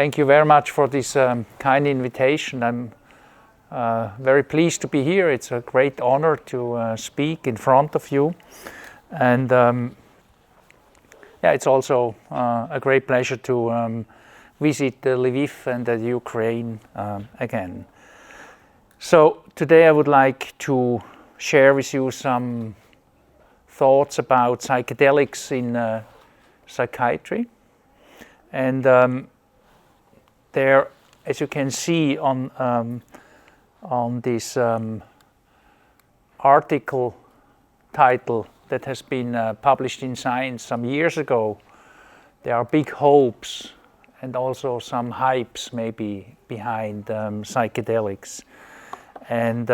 Thank you very much for this kind invitation. I'm very pleased to be here. It's a great honor to speak in front of you. And it's also a great pleasure to visit Lviv and the Ukraine again. So today I would like to share with you some thoughts about psychedelics in psychiatry. And there, as you can see on this article title that has been published in Science some years ago, there are big hopes and also some hypes maybe behind psychedelics. And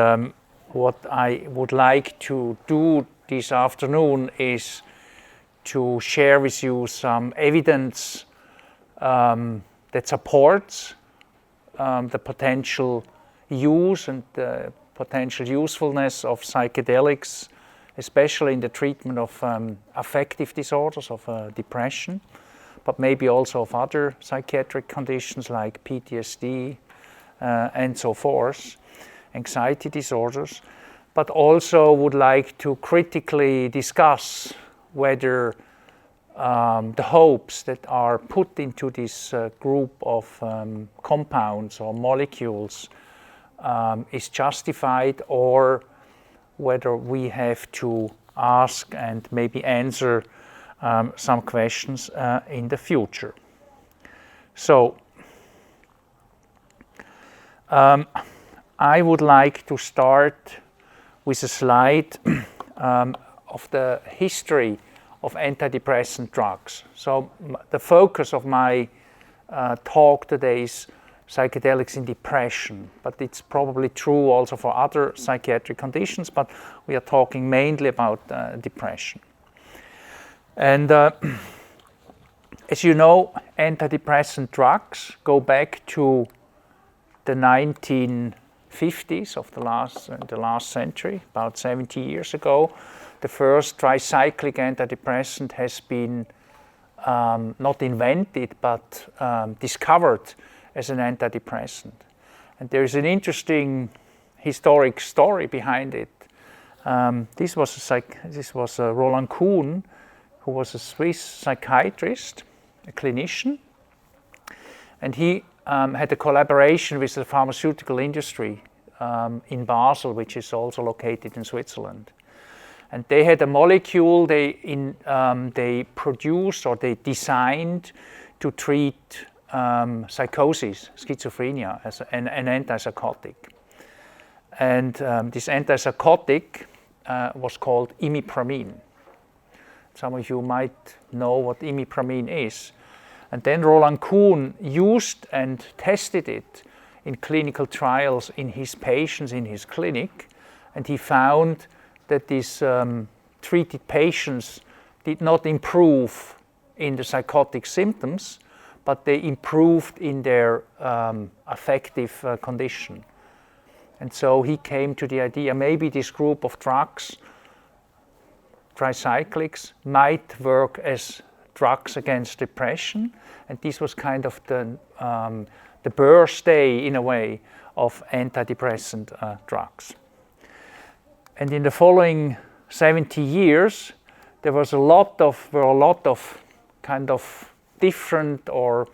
what I would like to do this afternoon is to share with you some evidence that supports the potential use and the potential usefulness of psychedelics, especially in the treatment of affective disorders, of depression, but maybe also of other psychiatric conditions like PTSD and so forth, anxiety disorders, but also would like to critically discuss whether the hopes that are put into this group of compounds or molecules is justified, or whether we have to ask and maybe answer some questions in the future. So I would like to start with a slide of the history of antidepressant drugs. So the focus of my talk today is psychedelics in depression, but it's probably true also for other psychiatric conditions, but we are talking mainly about depression. And as you know, antidepressant drugs go back to the 1950s of the last century, about 70 years ago. The first tricyclic antidepressant has been not invented, but discovered as an antidepressant. And there is an interesting historic story behind it. This was Roland Kuhn, who was a Swiss psychiatrist, a clinician, and he had a collaboration with the pharmaceutical industry in Basel, which is also located in Switzerland. And they had a molecule they produced or they designed to treat psychosis, schizophrenia, as an antipsychotic. And this antipsychotic was called imipramine. Some of you might know what imipramine is. And then Roland Kuhn used and tested it in clinical trials in his patients in his clinic, and he found that these treated patients did not improve in the psychotic symptoms, but they improved in their affective condition. And so he came to the idea maybe this group of drugs, tricyclics, might work as drugs against depression, and this was kind of the birthday, in a way, of antidepressant drugs. And in the following 70 years, there were a lot of kind of different or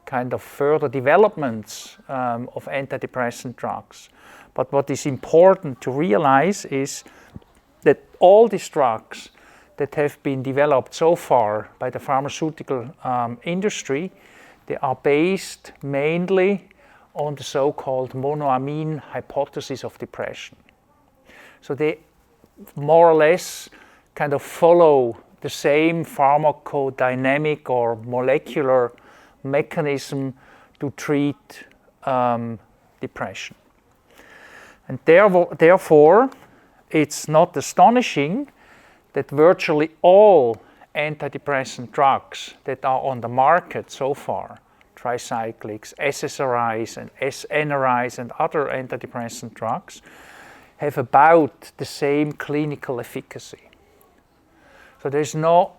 kind of further developments of antidepressant drugs. But what is important to realize is that all these drugs that have been developed so far by the pharmaceutical industry, they are based mainly on the so-called monoamine hypothesis of depression. So they more or less kind of follow the same pharmacodynamic or molecular mechanism to treat depression. And therefore, it's not astonishing that virtually all antidepressant drugs that are on the market so far, tricyclics, SSRIs and SNRIs and other antidepressant drugs, have about the same clinical efficacy. So there's not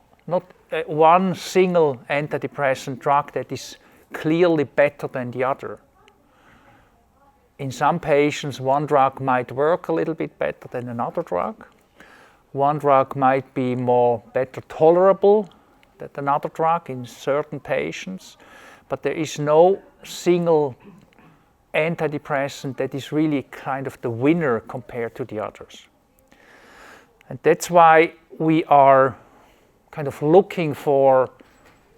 one single antidepressant drug that is clearly better than the other. In some patients, one drug might work a little bit better than another drug. One drug might be better tolerable than another drug in certain patients, but there is no single antidepressant that is really kind of the winner compared to the others. And that's why we are kind of looking for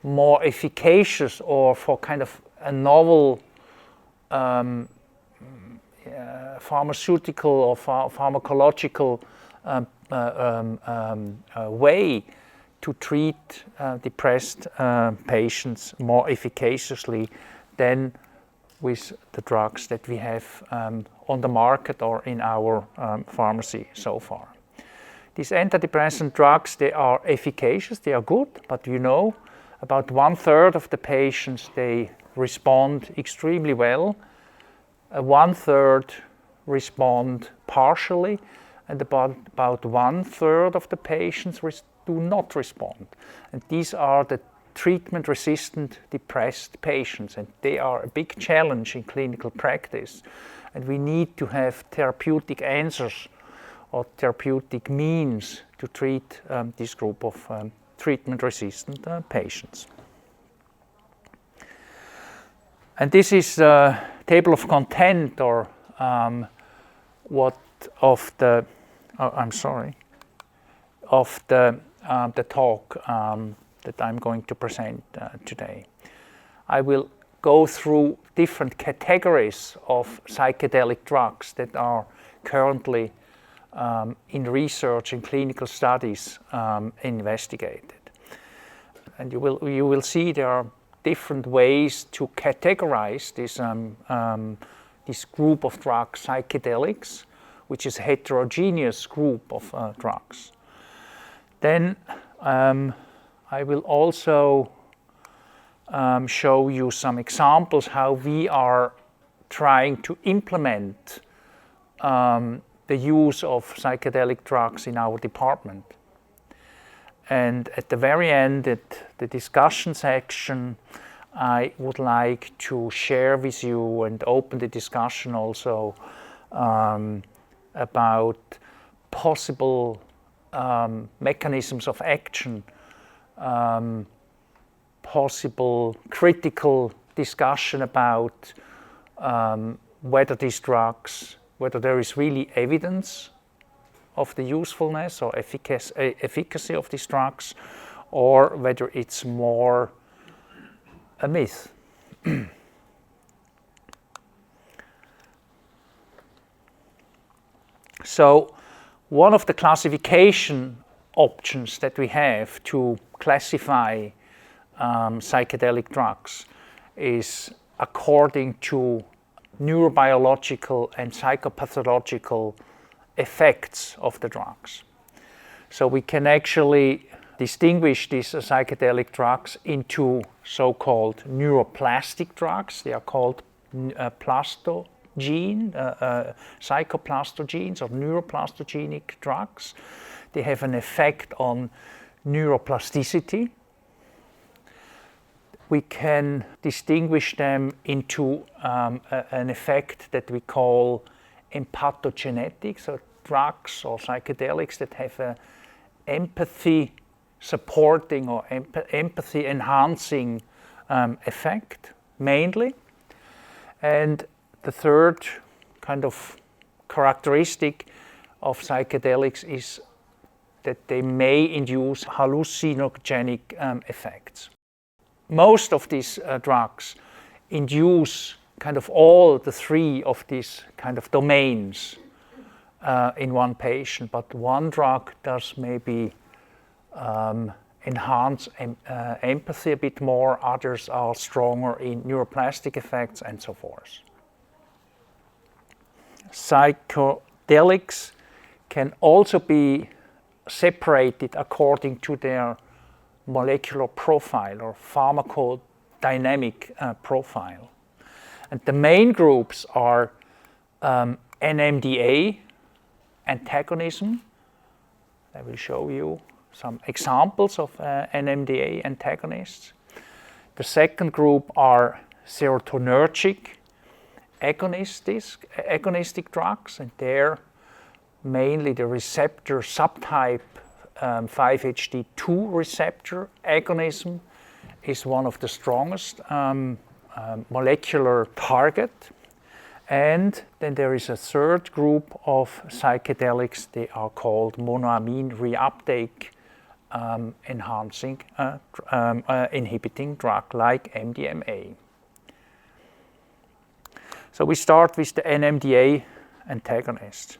more efficacious or for kind of a novel pharmaceutical or pharmacological way to treat depressed patients more efficaciously than with the drugs that we have on the market or in our pharmacy so far. These antidepressant drugs, they are efficacious, they are good, but you know, about 1/3 of the patients, they respond extremely well. 1/3 respond partially, and about 1/3 of the patients do not respond. And these are the treatment-resistant depressed patients, and they are a big challenge in clinical practice. And we need to have therapeutic answers or therapeutic means to treat this group of treatment-resistant patients. And this is a table of content, or the talk that I'm going to present today. I will go through different categories of psychedelic drugs that are currently in research and clinical studies investigated. And you will see there are different ways to categorize this group of drugs, psychedelics, which is a heterogeneous group of drugs. Then I will also show you some examples how we are trying to implement the use of psychedelic drugs in our department. And at the very end, at the discussion section, I would like to share with you and open the discussion also about possible mechanisms of action, possible critical discussion about whether these drugs, whether there is really evidence of the usefulness or efficacy of these drugs, or whether it's more a myth. So one of the classification options that we have to classify psychedelic drugs is according to neurobiological and psychopathological effects of the drugs. So we can actually distinguish these psychedelic drugs into so-called neuroplastic drugs. They are called psychoplastogens or neuroplastogenic drugs. They have an effect on neuroplasticity. We can distinguish them into an effect that we call empathogenetic, so drugs or psychedelics that have an empathy supporting or empathy enhancing effect mainly. And the third kind of characteristic of psychedelics is that they may induce hallucinogenic effects. Most of these drugs induce kind of all the three of these kind of domains in one patient, but one drug does maybe enhance empathy a bit more, others are stronger in neuroplastic effects, and so forth. Psychedelics can also be separated according to their molecular profile or pharmacodynamic profile. And the main groups are NMDA antagonism. I will show you some examples of NMDA antagonists. The second group are serotonergic agonistic drugs, and there mainly the receptor subtype 5-HT2 receptor agonism is one of the strongest molecular target. And then there is a third group of psychedelics. They are called monoamine reuptake enhancing inhibiting drug like MDMA. So we start with the NMDA antagonist.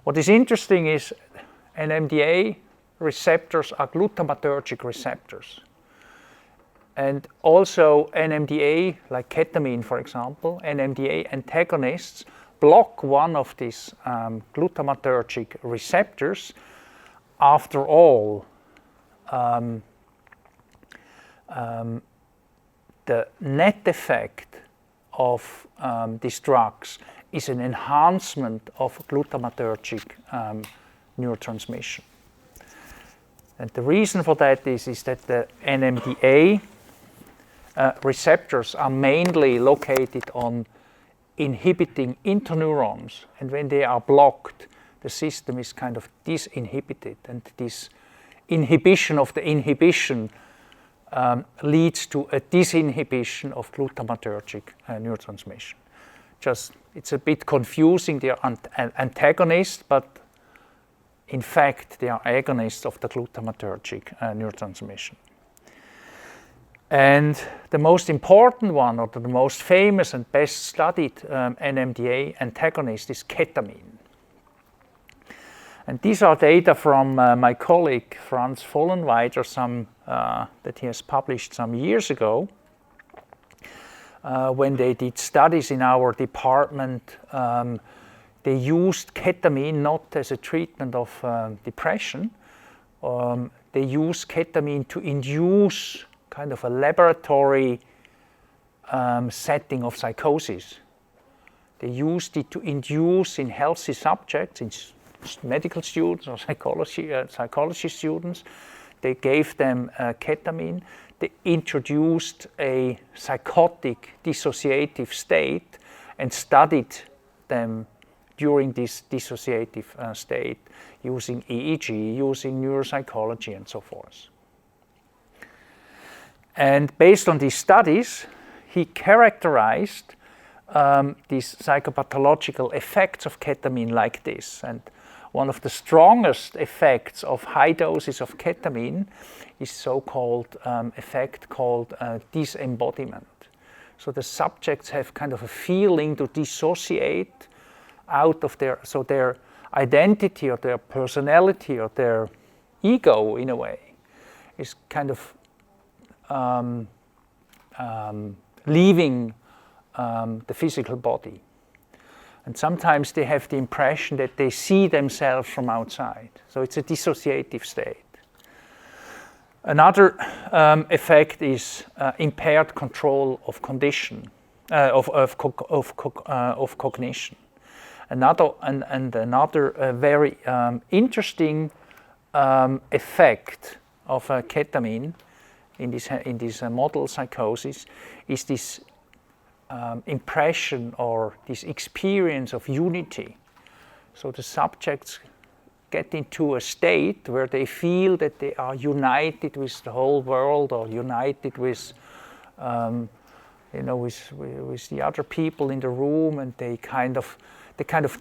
What is interesting is NMDA receptors are glutamatergic receptors. And also NMDA, like ketamine for example, NMDA antagonists block one of these glutamatergic receptors. After all, the net effect of these drugs is an enhancement of glutamatergic neurotransmission. And the reason for that is that the NMDA receptors are mainly located on inhibiting interneurons, and when they are blocked, the system is kind of disinhibited, and this inhibition of the inhibition leads to a disinhibition of glutamatergic neurotransmission. It's a bit confusing. They are antagonists, but in fact they are agonists of the glutamatergic neurotransmission. And the most important one, or the most famous and best studied NMDA antagonist is ketamine. And these are data from my colleague Franz Vollenweider, that he has published some years ago, when they did studies in our department. They used ketamine not as a treatment of depression. They used ketamine to induce kind of a laboratory setting of psychosis. They used it to induce in healthy subjects, in medical students or psychology students. They gave them ketamine. They introduced a psychotic dissociative state and studied them during this dissociative state using EEG, using neuropsychology and so forth. And based on these studies, he characterized these psychopathological effects of ketamine like this. And one of the strongest effects of high doses of ketamine is so-called effect called disembodiment. So the subjects have kind of a feeling to dissociate out of their identity or their personality or their ego, in a way, is kind of leaving the physical body. And sometimes they have the impression that they see themselves from outside. So it's a dissociative state. Another effect is impaired control of cognition. Another very interesting effect of ketamine in this model psychosis is this impression or this experience of unity. So the subjects get into a state where they feel that they are united with the whole world, or united with, with the other people in the room, and they kind of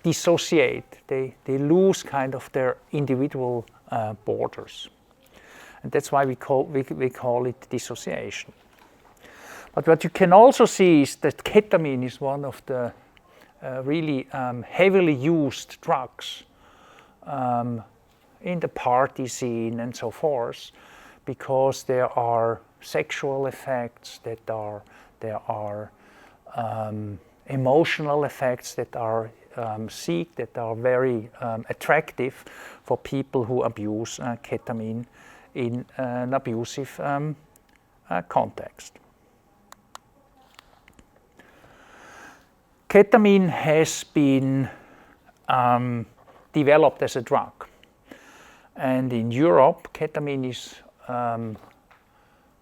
dissociate. They lose kind of their individual borders, and that's why we call it dissociation. But what you can also see is that ketamine is one of the really heavily used drugs in the party scene and so forth, because there are sexual effects, there are emotional effects that are that are very attractive for people who abuse ketamine in an abusive context. Ketamine has been developed as a drug, and in Europe, ketamine is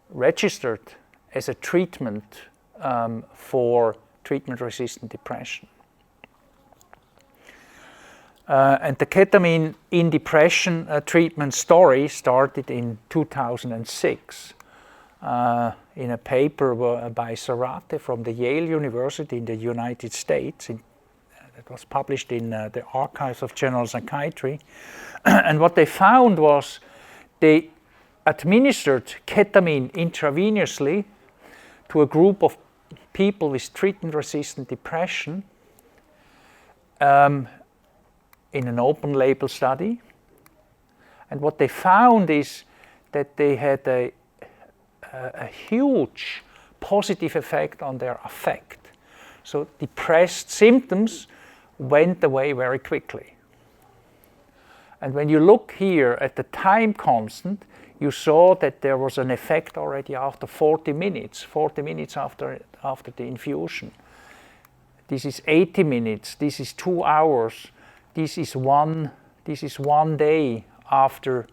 registered as a treatment for treatment-resistant depression. And the ketamine in depression treatment story started in 2006 in a paper by Zarate from the Yale University in the United States. It was published in the Archives of General Psychiatry. And what they found was they administered ketamine intravenously to a group of people with treatment-resistant depression in an open label study. And what they found is that they had a huge positive effect on their affect. So depressed symptoms went away very quickly. And when you look here at the time constant, you saw that there was an effect already after 40 minutes after the infusion. This is 80 minutes, this is 2 hours, this is one day after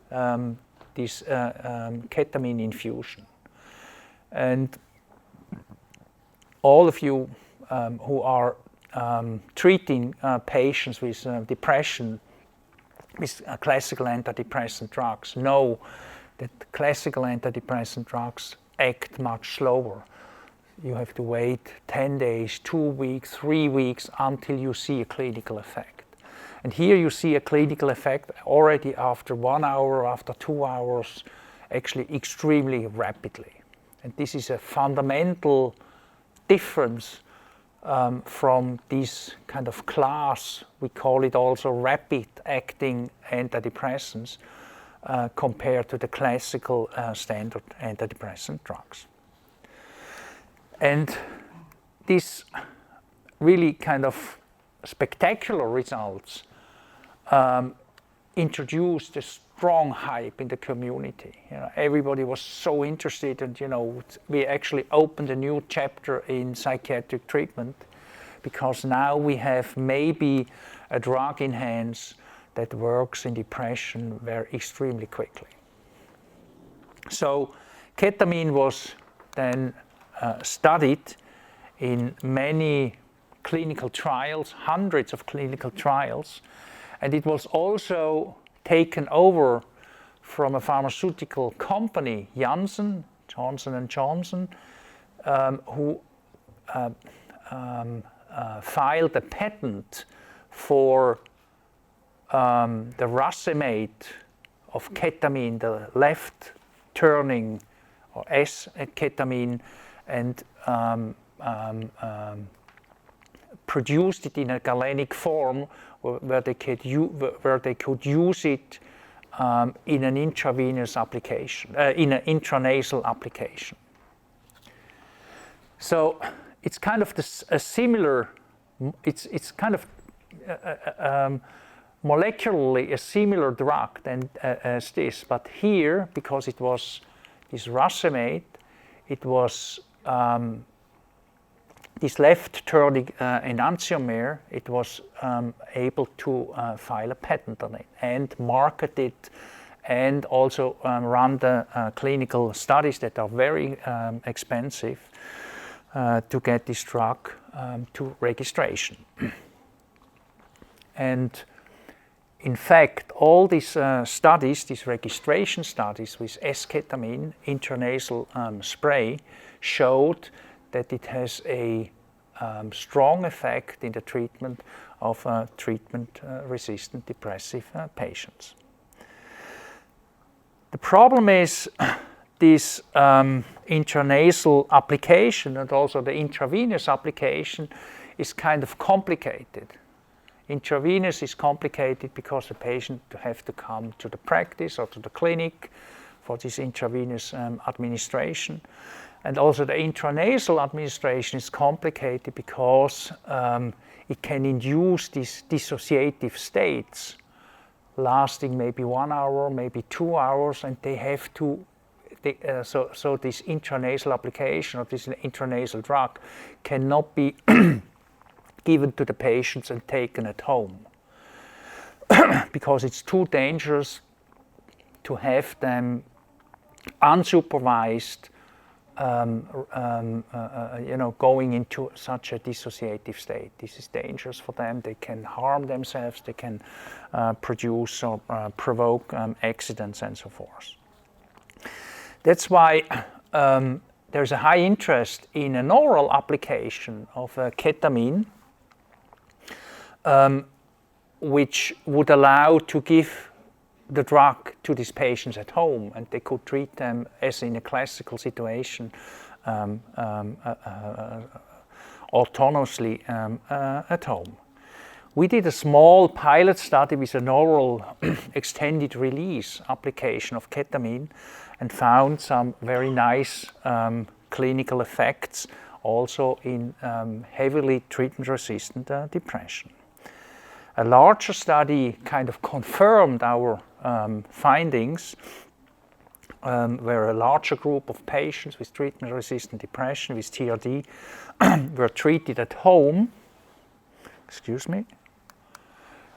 this ketamine infusion. And all of you who are treating patients with depression with classical antidepressant drugs know that classical antidepressant drugs act much slower. You have to wait 10 days, 2 weeks, 3 weeks until you see a clinical effect. And here you see a clinical effect already after 1 hour, after 2 hours, actually extremely rapidly. And this is a fundamental difference from this kind of class, we call it also rapid-acting antidepressants, compared to the classical standard antidepressant drugs. And these really kind of spectacular results introduced a strong hype in the community. Everybody was so interested, and we actually opened a new chapter in psychiatric treatment because now we have maybe a drug in hands that works in depression very extremely quickly. So ketamine was then studied in many clinical trials, hundreds of clinical trials, and it was also taken over from a pharmaceutical company, Johnson & Johnson, who filed a patent for the racemate of ketamine, the left-turning or S-ketamine, and produced it in a galenic form where they could use it in an intravenous application, in an intranasal application. So it's kind of a similar. It's kind of molecularly a similar drug as this, but here, because it was this racemate, it was this left-turning enantiomer, it was able to file a patent on it and market it, and also run the clinical studies that are very expensive to get this drug to registration. And in fact, all these studies, these registration studies with S-ketamine intranasal spray, showed that it has a strong effect in the treatment of treatment-resistant depressive patients. The problem is this intranasal application and also the intravenous application is kind of complicated. Intravenous is complicated because the patient have to come to the practice or to the clinic for this intravenous administration. And also the intranasal administration is complicated because it can induce these dissociative states lasting maybe 1 hour, maybe 2 hours, and they have to, so this intranasal application or this intranasal drug cannot be given to the patients and taken at home because it's too dangerous to have them unsupervised going into such a dissociative state. This is dangerous for them. They can harm themselves. They can produce or provoke accidents and so forth. That's why there's a high interest in an oral application of ketamine, which would allow to give the drug to these patients at home, and they could treat them as in a classical situation, autonomously at home. We did a small pilot study with an oral extended release application of ketamine and found some very nice clinical effects also in heavily treatment-resistant depression. A larger study kind of confirmed our findings, where a larger group of patients with treatment-resistant depression with TRD were treated at home.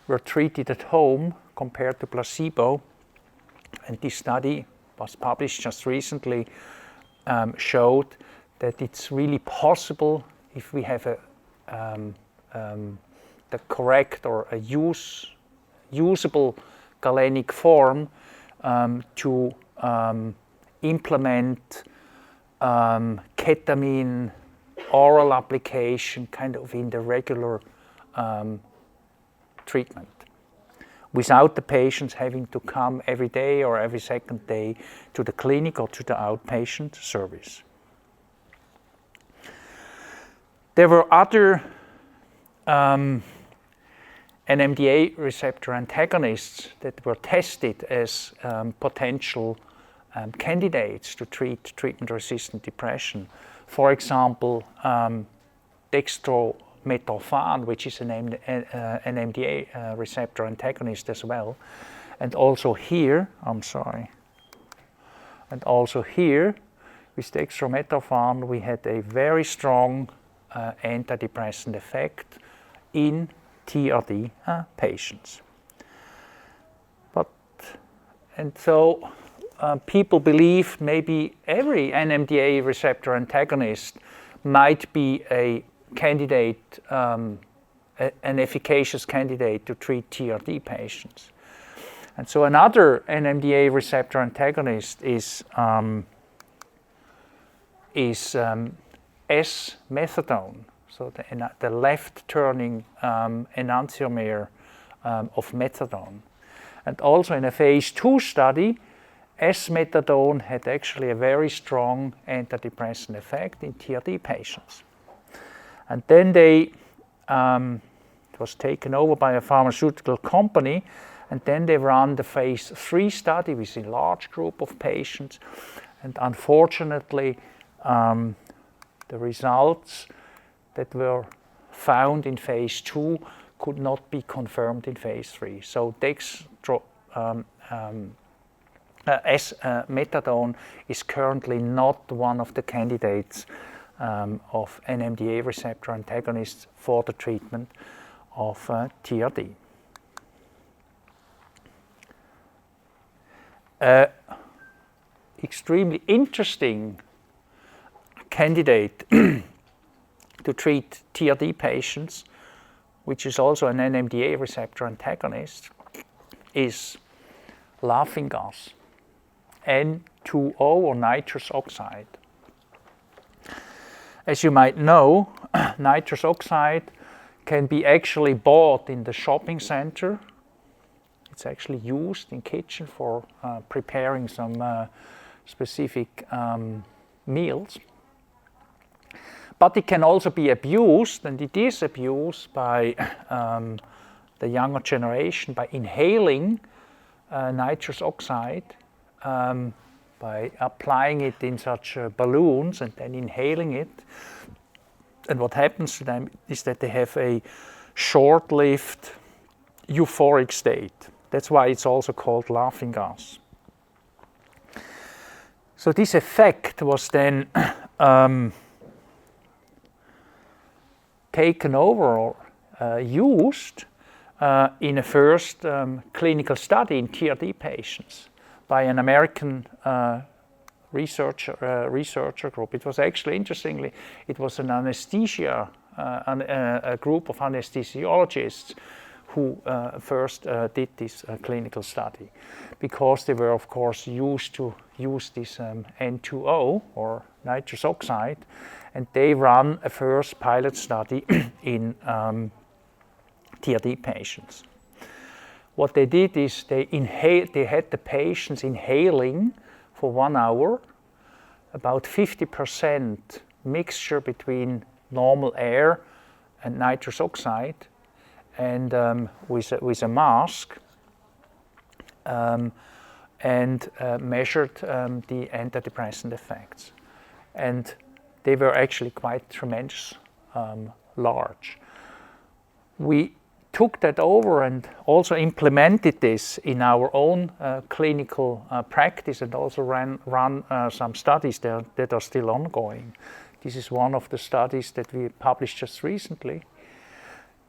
Were treated at home compared to placebo, and this study was published just recently. Showed that it's really possible, if we have the correct or a usable galenic form, to implement ketamine oral application kind of in the regular treatment, without the patients having to come every day or every second day to the clinic or to the outpatient service. There were other NMDA receptor antagonists that were tested as potential candidates to treat treatment-resistant depression. For example, dextromethorphan, which is an NMDA receptor antagonist as well. And also here, with dextromethorphan, we had a very strong antidepressant effect in TRD patients. So people believe maybe every NMDA receptor antagonist might be a candidate, an efficacious candidate to treat TRD patients. And so another NMDA receptor antagonist is S-methadone, so the left-turning enantiomer of methadone. And also in a phase 2 study, S-methadone had actually a very strong antidepressant effect in TRD patients. And then it was taken over by a pharmaceutical company, and then they ran the phase 3 study with a large group of patients. And unfortunately, the results that were found in phase 2 could not be confirmed in phase 3. So S-methadone is currently not one of the candidates of NMDA receptor antagonists for the treatment of TRD. Extremely interesting candidate to treat TRD patients, which is also an NMDA receptor antagonist, is laughing gas, N2O or nitrous oxide. As you might know, nitrous oxide can be actually bought in the shopping center. It's actually used in kitchen for preparing some specific meals. But it can also be abused, and it is abused by the younger generation by inhaling nitrous oxide, by applying it in such balloons and then inhaling it. And what happens to them is that they have a short-lived euphoric state. That's why it's also called laughing gas. So this effect was then taken over or used in a first clinical study in TRD patients by an American researcher group. It was actually, interestingly, it was an anesthesia, a group of anesthesiologists who first did this clinical study, because they were, of course, used to use this N2O, or nitrous oxide, and they ran a first pilot study in TRD patients. What they did is they had the patients inhaling for 1 hour about 50% mixture between normal air and nitrous oxide, and with a mask, and measured the antidepressant effects. And they were actually quite tremendous, large. We took that over and also implemented this in our own clinical practice, and also ran some studies there that are still ongoing. This is one of the studies that we published just recently.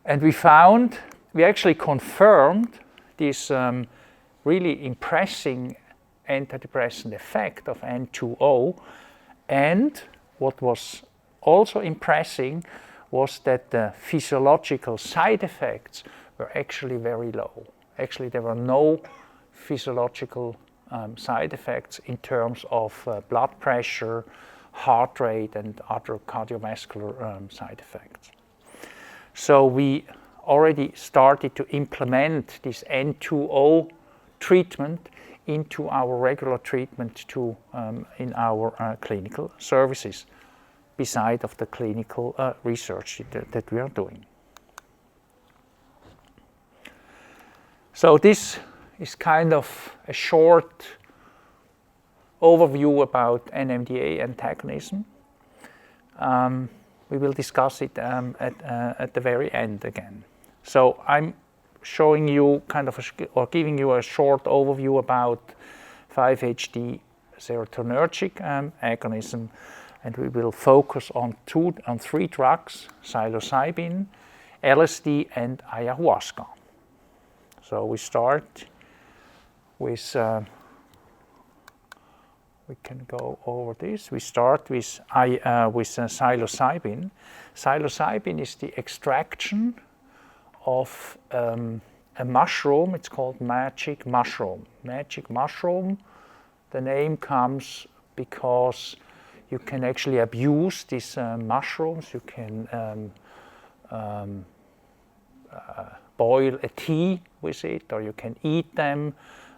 And we actually confirmed this really impressive antidepressant effect of N2O. And what was also impressive was that the physiological side effects were actually very low. Actually, there were no physiological side effects in terms of blood pressure, heart rate, and other cardiovascular side effects. So we already started to implement this N2O treatment into our regular treatment in our clinical services, beside of the clinical research that we are doing. So this is kind of a short overview about NMDA antagonism. We will discuss it at the very end again. So I'm showing you or giving you a short overview about 5-HT serotonergic agonism, and we will focus on 3 drugs: psilocybin, LSD, and ayahuasca. So we start with, we can go over this. We start with psilocybin. Psilocybin is the extraction of a mushroom. It's called magic mushroom. Magic mushroom, the name comes because you can actually abuse these mushrooms. You can boil a tea with it, or you can eat them,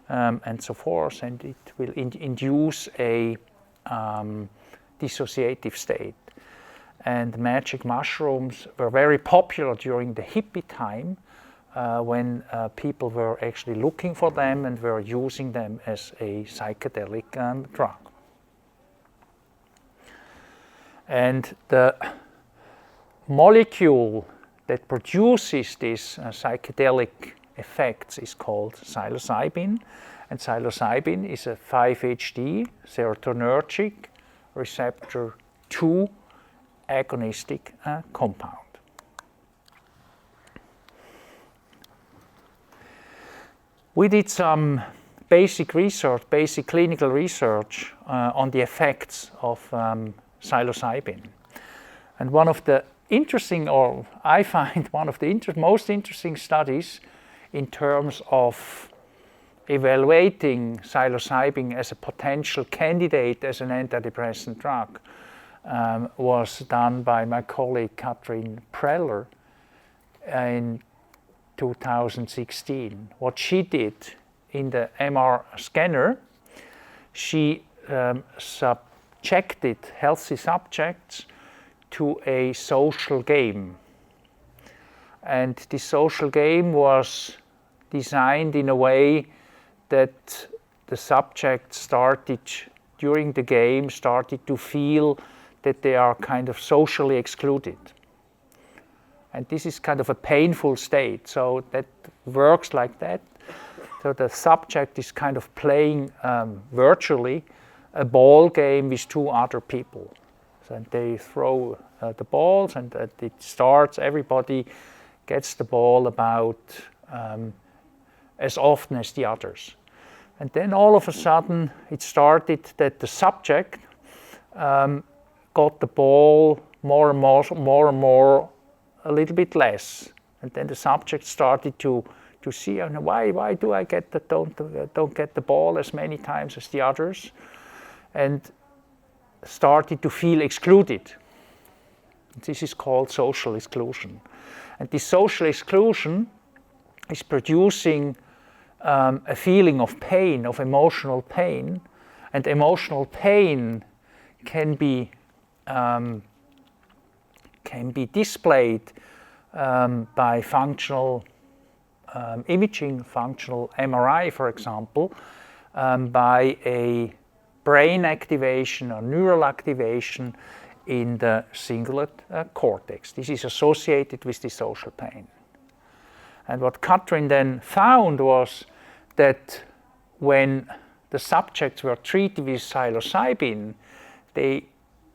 and so forth, and it will induce a dissociative state. And magic mushrooms were very popular during the hippie time, when people were actually looking for them and were using them as a psychedelic drug. And the molecule that produces these psychedelic effects is called psilocybin, and psilocybin is a 5-HT serotonergic receptor 2 agonistic compound. We did some basic clinical research on the effects of psilocybin. And one of the interesting, or I find one of the most interesting studies in terms of evaluating psilocybin as a potential candidate as an antidepressant drug was done by my colleague Katrin Preller in 2016. What she did in the MR scanner, she subjected healthy subjects to a social game. And this social game was designed in a way that the subject during the game started to feel that they are kind of socially excluded. And this is kind of a painful state, so that works like that. So the subject is kind of playing virtually a ball game with 2 other people. So they throw the balls, and it starts, everybody gets the ball about as often as the others. And then all of a sudden it started that the subject got the ball more and more, a little bit less. And then the subject started to see, why do I don't get the ball as many times as the others, and started to feel excluded. This is called social exclusion. And this social exclusion is producing a feeling of pain, of emotional pain, and emotional pain can be displayed by functional imaging, functional MRI, for example, by a brain activation or neural activation in the cingulate cortex. This is associated with the social pain. And what Katrin then found was that when the subjects were treated with psilocybin, they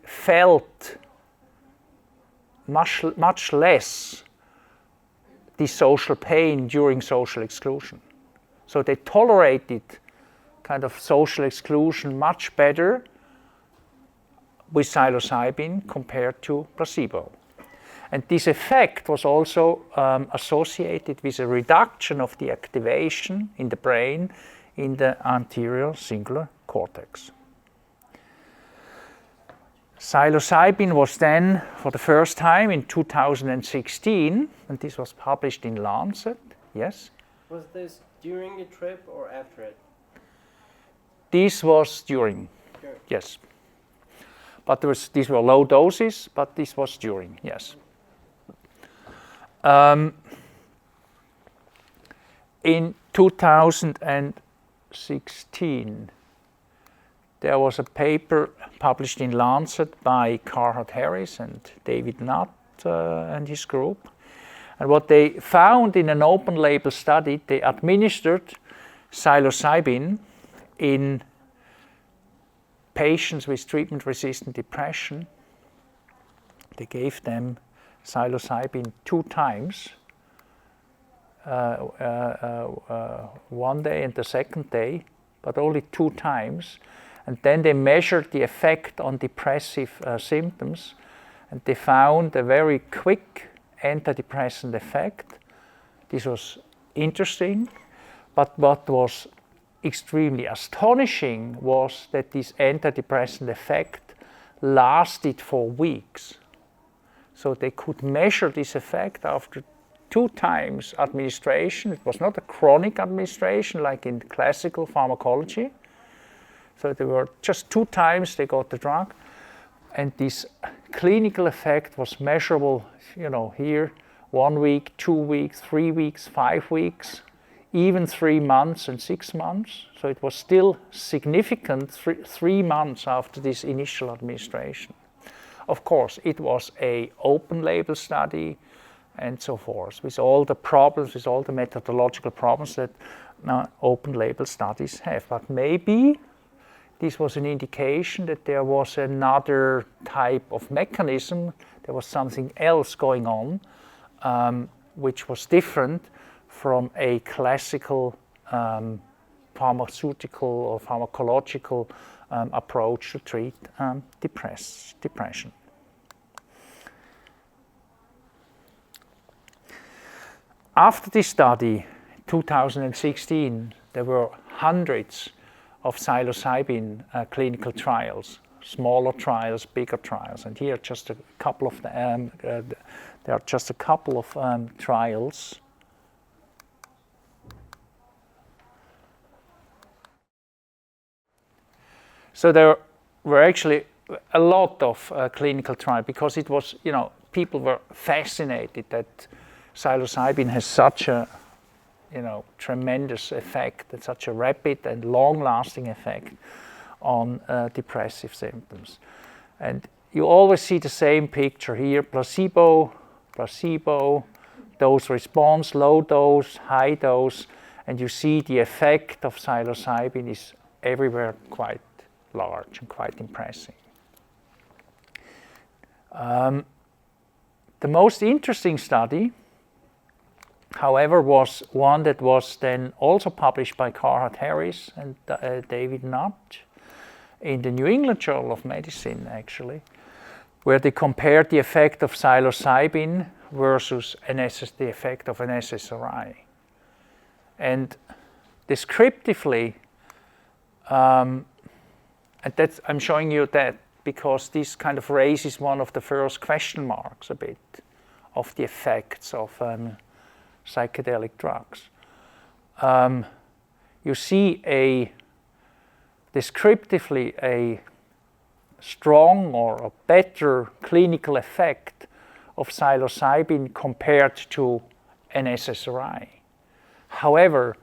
felt much less the social pain during social exclusion. So they tolerated kind of social exclusion much better with psilocybin compared to placebo. And this effect was also associated with a reduction of the activation in the brain in the anterior cingulate cortex. Psilocybin was then, for the first time in 2016, and this was published in Lancet, yes? Was this during a trip or after it? This was during, yes. But these were low doses, but this was during, yes. In 2016, there was a paper published in Lancet by Carhart Harris and David Nutt and his group. And what they found in an open label study, they administered psilocybin in patients with treatment-resistant depression. They gave them psilocybin 2 times, one day and the second day, but only 2 times. And then they measured the effect on depressive symptoms, and they found a very quick antidepressant effect. This was interesting, but what was extremely astonishing was that this antidepressant effect lasted for weeks. So they could measure this effect after 2 times administration. It was not a chronic administration like in classical pharmacology. So there were just 2 times they got the drug, and this clinical effect was measurable, here 1 week, 2 weeks, 3 weeks, 5 weeks, even 3 months and 6 months. So it was still significant 3 months after this initial administration. Of course, it was an open label study and so forth, with all the problems, with all the methodological problems that open label studies have. But maybe this was an indication that there was another type of mechanism, there was something else going on, which was different from a classical pharmaceutical or pharmacological approach to treat depression. After this study, 2016, there were hundreds of psilocybin clinical trials, smaller trials, bigger trials, and here just a couple of there are just a couple of trials. So there were actually a lot of clinical trials because it was, people were fascinated that psilocybin has such a tremendous effect, and such a rapid and long-lasting effect on depressive symptoms. And you always see the same picture here: placebo, dose response, low dose, high dose, and you see the effect of psilocybin is everywhere quite large and quite impressive. The most interesting study however, was one that was then also published by Carhart Harris and David Nutt in the New England Journal of Medicine, actually, where they compared the effect of psilocybin versus the effect of an SSRI. And descriptively, and I'm showing you that because this kind of raises one of the first question marks a bit of the effects of psychedelic drugs. You see descriptively a strong or a better clinical effect of psilocybin compared to an SSRI. However,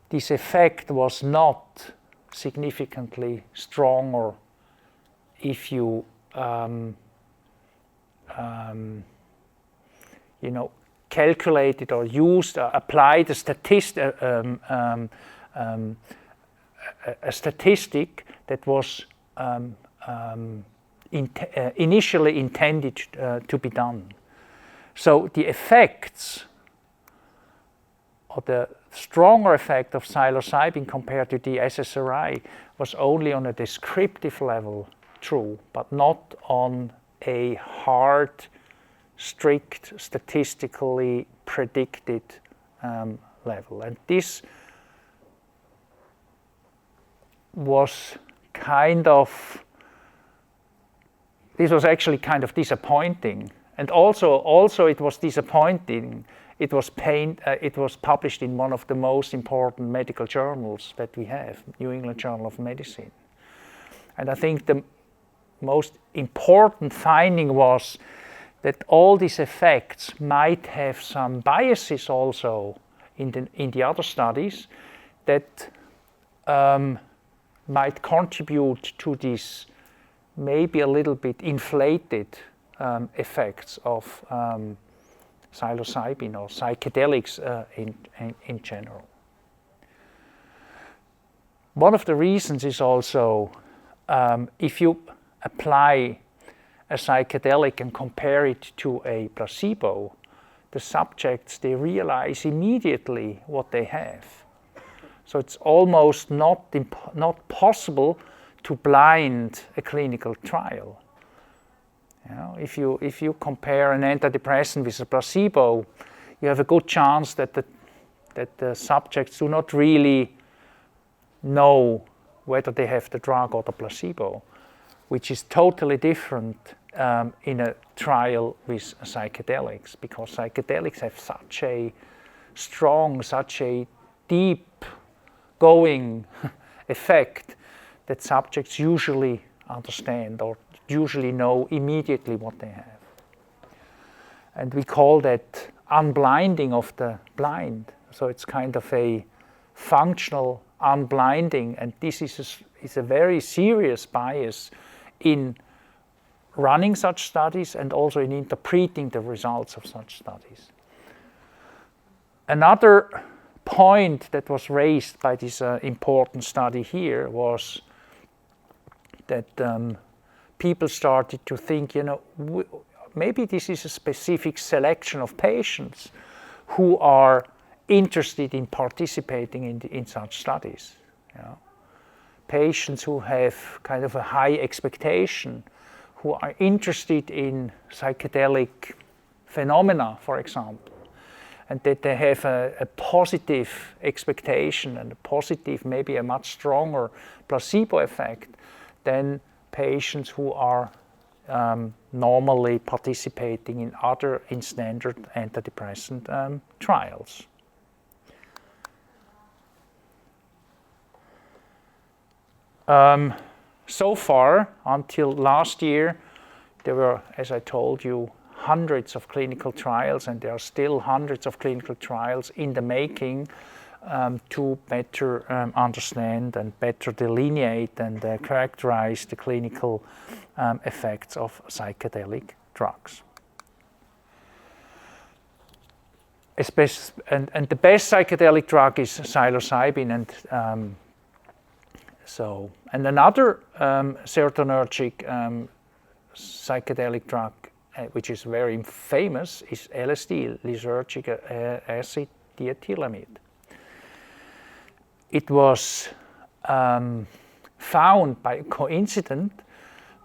this effect was not significantly stronger if you calculated or used applied a statistic that was initially intended to be done. So the effects, or the stronger effect of psilocybin compared to the SSRI, was only on a descriptive level true, but not on a hard, strict, statistically predicted level. And this was actually kind of disappointing. And also it was disappointing. It was published in one of the most important medical journals that we have, New England Journal of Medicine. And I think the most important finding was that all these effects might have some biases also in the other studies that might contribute to these maybe a little bit inflated effects of psilocybin or psychedelics in general. One of the reasons is also if you apply a psychedelic and compare it to a placebo, the subjects, they realize immediately what they have. So it's almost not possible to blind a clinical trial. If you compare an antidepressant with a placebo, you have a good chance that the subjects do not really know whether they have the drug or the placebo, which is totally different in a trial with psychedelics, because psychedelics have such a strong, such a deep going effect that subjects usually understand or usually know immediately what they have. And we call that unblinding of the blind. So it's kind of a functional unblinding, and this is a very serious bias in running such studies and also in interpreting the results of such studies. Another point that was raised by this important study here was that people started to think, maybe this is a specific selection of patients who are interested in participating in such studies. Patients who have kind of a high expectation, who are interested in psychedelic phenomena, for example, and that they have a positive expectation and a positive, maybe a much stronger placebo effect than patients who are normally participating in standard antidepressant trials. So far, until last year, there were, as I told you, hundreds of clinical trials, and there are still hundreds of clinical trials in the making to better understand and better delineate and characterize the clinical effects of psychedelic drugs. And the best psychedelic drug is psilocybin, and another serotonergic psychedelic drug which is very famous, is LSD, lysergic acid diethylamide. It was found by coincidence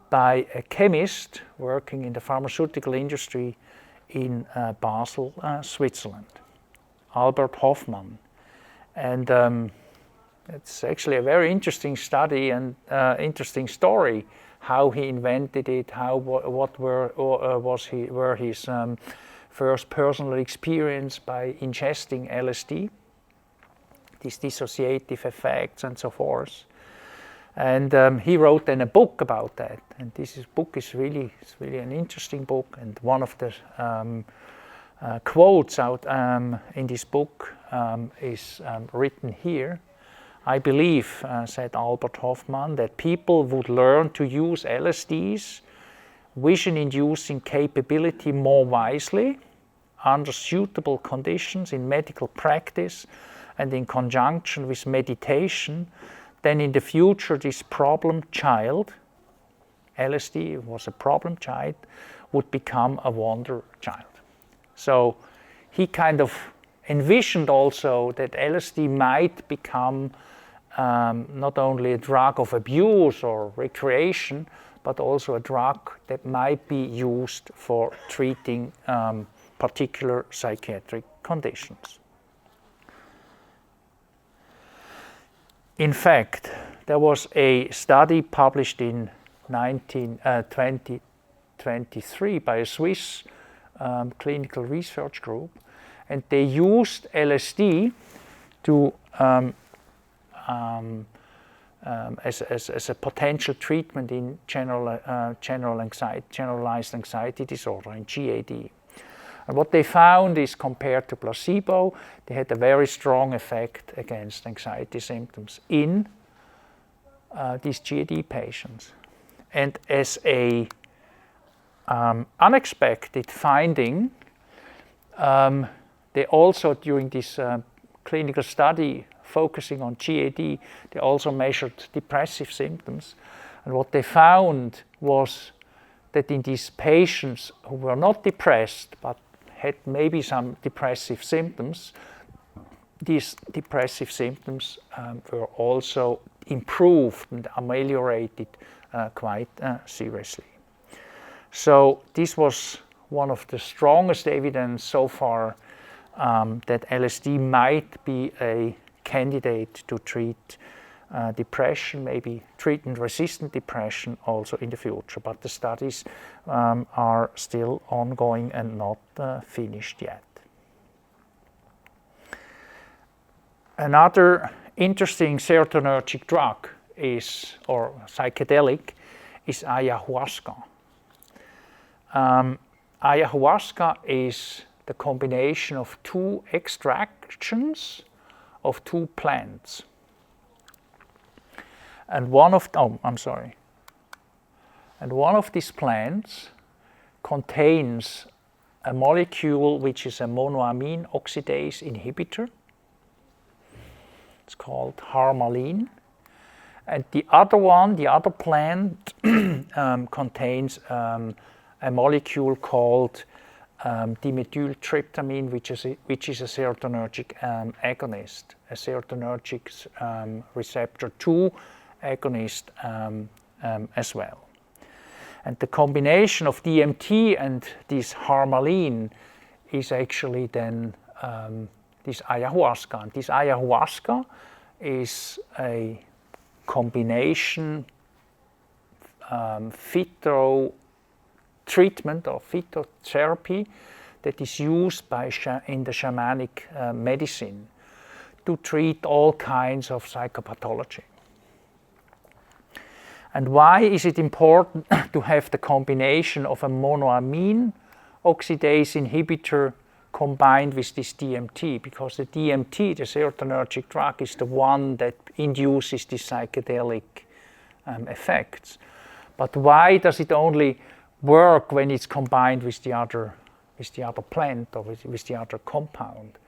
by a chemist working in the pharmaceutical industry in Basel, Switzerland, Albert Hofmann. And it's actually a very interesting study and interesting story, how he invented it, what were his first personal experience by ingesting LSD, these dissociative effects and so forth. And he wrote then a book about that. And book is really an interesting book. And one of the quotes out in this book is written here. I believe, said Albert Hofmann, that people would learn to use LSD's vision-inducing capability more wisely under suitable conditions in medical practice and in conjunction with meditation, then in the future this problem child, LSD was a problem child, would become a wonder child. So he kind of envisioned also that LSD might become not only a drug of abuse or recreation, but also a drug that might be used for treating particular psychiatric conditions. In fact, there was a study published in 2023 by a Swiss clinical research group, and they used LSD to as a potential treatment in generalized anxiety disorder, in GAD. And what they found is, compared to placebo, they had a very strong effect against anxiety symptoms in these GAD patients. And as a unexpected finding, they also, during this clinical study focusing on GAD, they also measured depressive symptoms. And what they found was that in these patients who were not depressed but had maybe some depressive symptoms, these depressive symptoms were also improved and ameliorated quite seriously. So this was one of the strongest evidence so far that LSD might be a candidate to treat depression, maybe treatment-resistant depression also in the future. But the studies are still ongoing and not finished yet. Another interesting serotonergic drug is, or psychedelic, is ayahuasca. Ayahuasca is the combination of two extractions of two plants. And one of these plants contains a molecule which is a monoamine oxidase inhibitor. It's called harmaline. And the other plant contains a molecule called dimethyltryptamine, which is a serotonergic agonist, a serotonergic receptor 2 agonist as well. And the combination of DMT and this harmaline is actually then this ayahuasca. And this ayahuasca is a combination treatment or phytotherapy that is used in the shamanic medicine to treat all kinds of psychopathology. And why is it important to have the combination of a monoamine oxidase inhibitor combined with this DMT? Because the DMT, the serotonergic drug, is the one that induces these psychedelic effects. But why does it only work when it's combined with the other plant or with the other compound?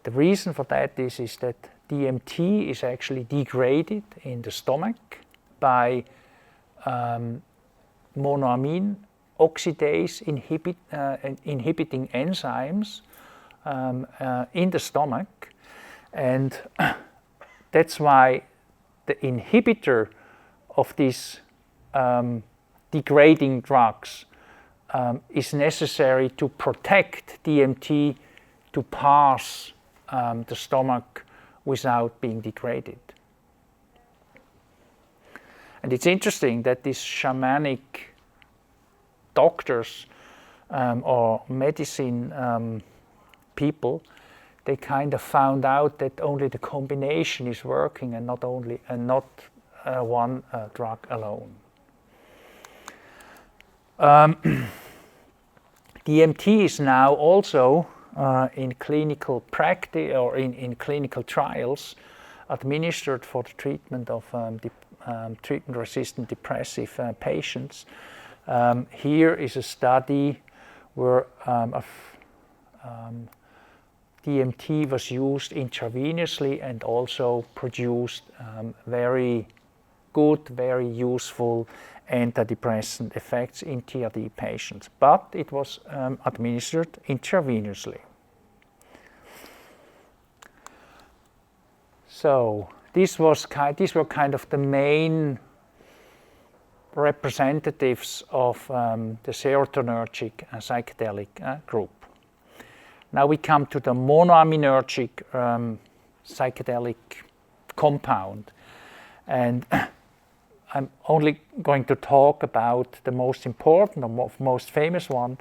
The reason for that is that DMT is actually degraded in the stomach by monoamine oxidase inhibiting enzymes in the stomach, and that's why the inhibitor of these degrading drugs is necessary to protect DMT to pass the stomach without being degraded. And it's interesting that these shamanic doctors or medicine people, they kind of found out that only the combination is working and not one drug alone. DMT is now also in clinical practice or in clinical trials administered for the treatment of treatment-resistant depressive patients. Here is a study where DMT was used intravenously and also produced very good, very useful antidepressant effects in TRD patients, but it was administered intravenously. So these were kind of the main representatives of the serotonergic psychedelic group. Now we come to the monoaminergic psychedelic compound, and I'm only going to talk about the most important or most famous one,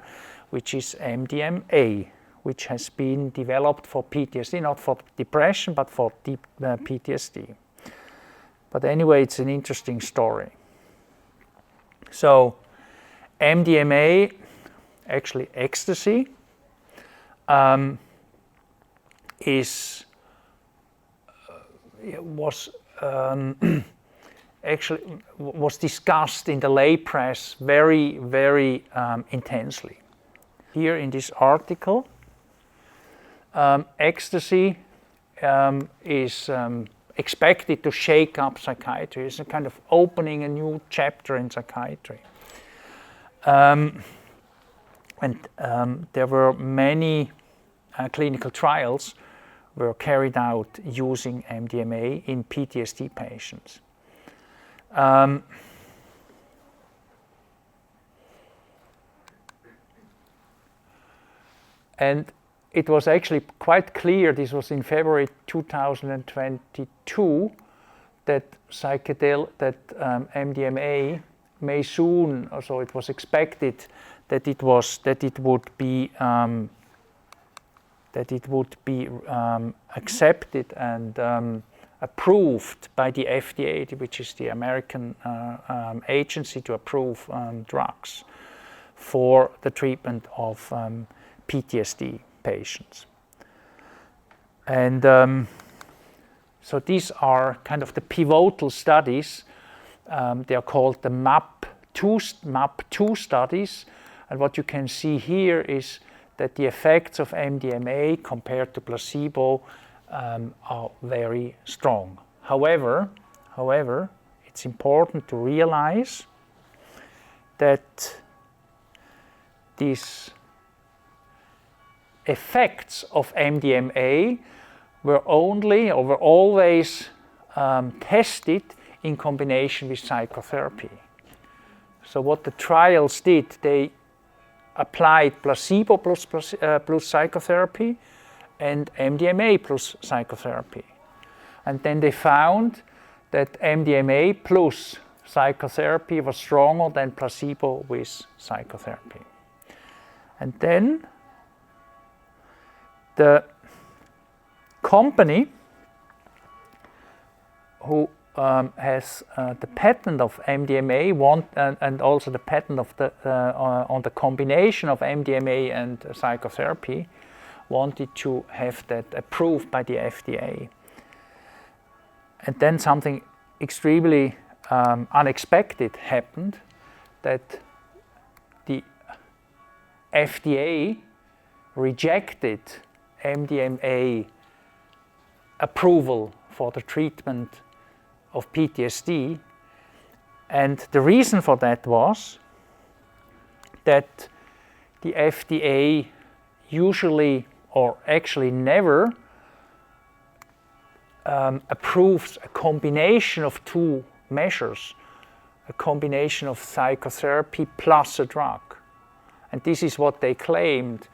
which is MDMA, which has been developed for PTSD, not for depression, but for deep PTSD. But anyway, it's an interesting story. So MDMA, actually ecstasy, was discussed in the lay press very, very intensely. Here in this article, ecstasy is expected to shake up psychiatry. It's a kind of opening a new chapter in psychiatry. And there were many clinical trials were carried out using MDMA in PTSD patients. And it was actually quite clear, this was in February 2022, that MDMA may soon, so it was expected that it would be accepted and approved by the FDA, which is the American agency to approve drugs for the treatment of PTSD patients. And so these are kind of the pivotal studies. They are called the MAP2 studies. And what you can see here is that the effects of MDMA compared to placebo are very strong. However, it's important to realize that these effects of MDMA were always tested in combination with psychotherapy. So what the trials did, they applied placebo plus psychotherapy and MDMA plus psychotherapy. And then they found that MDMA plus psychotherapy was stronger than placebo with psychotherapy. And then the company who has the patent of MDMA and also the patent of on the combination of MDMA and psychotherapy wanted to have that approved by the FDA. And then something extremely unexpected happened, that the FDA rejected MDMA approval for the treatment of PTSD, and the reason for that was that the FDA usually, or actually never, approves a combination of two measures, a combination of psychotherapy plus a drug. And this is what they claimed.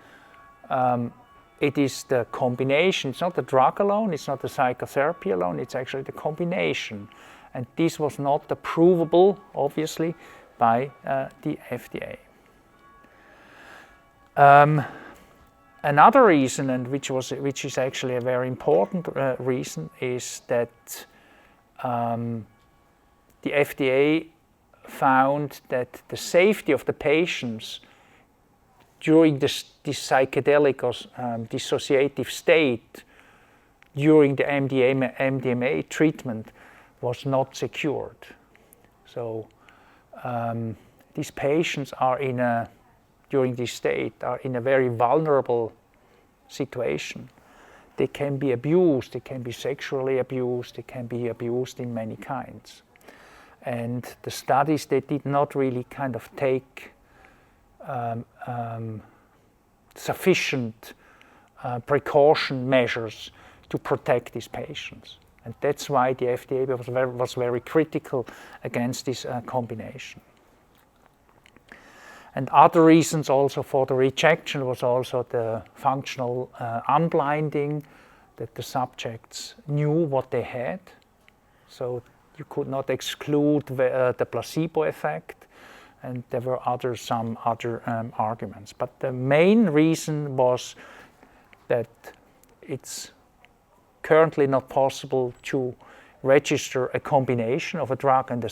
It is the combination, it's not the drug alone, it's not the psychotherapy alone, it's actually the combination. And this was not approvable, obviously, by the FDA. Another reason, and which is actually a very important reason, is that the FDA found that the safety of the patients during this psychedelic or dissociative state during the MDMA treatment was not secured. So these patients are during this state are in a very vulnerable situation. They can be abused, they can be sexually abused, they can be abused in many kinds. And the studies, they did not really kind of take sufficient precaution measures to protect these patients. And that's why the FDA was very critical against this combination. And other reasons also for the rejection was also the functional unblinding, that the subjects knew what they had. So you could not exclude the placebo effect, and there were some other arguments. But the main reason was that it's currently not possible to register a combination of a drug and the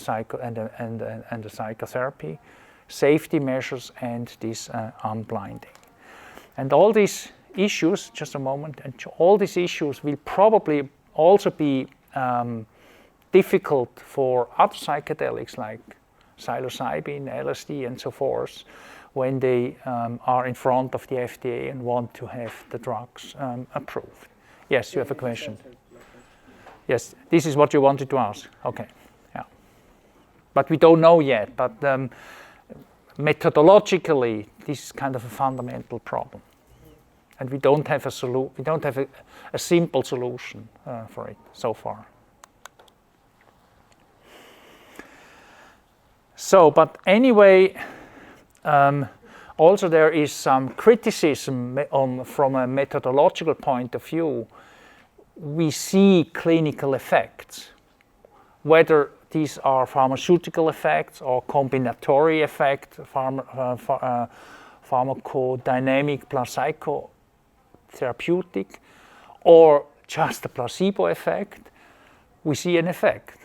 psychotherapy, safety measures, and this unblinding. And all these issues, just a moment, and all these issues will probably also be difficult for other psychedelics like psilocybin, LSD, and so forth, when they are in front of the FDA and want to have the drugs approved. Yes, you have a question. Yes, this is what you wanted to ask. Okay, yeah. But we don't know yet. But methodologically, this is kind of a fundamental problem, and we don't have a simple solution for it so far. So, but anyway, also there is some criticism from a methodological point of view. We see clinical effects, whether these are pharmaceutical effects or combinatory effect, pharmacodynamic plus psychotherapeutic, or just a placebo effect. We see an effect.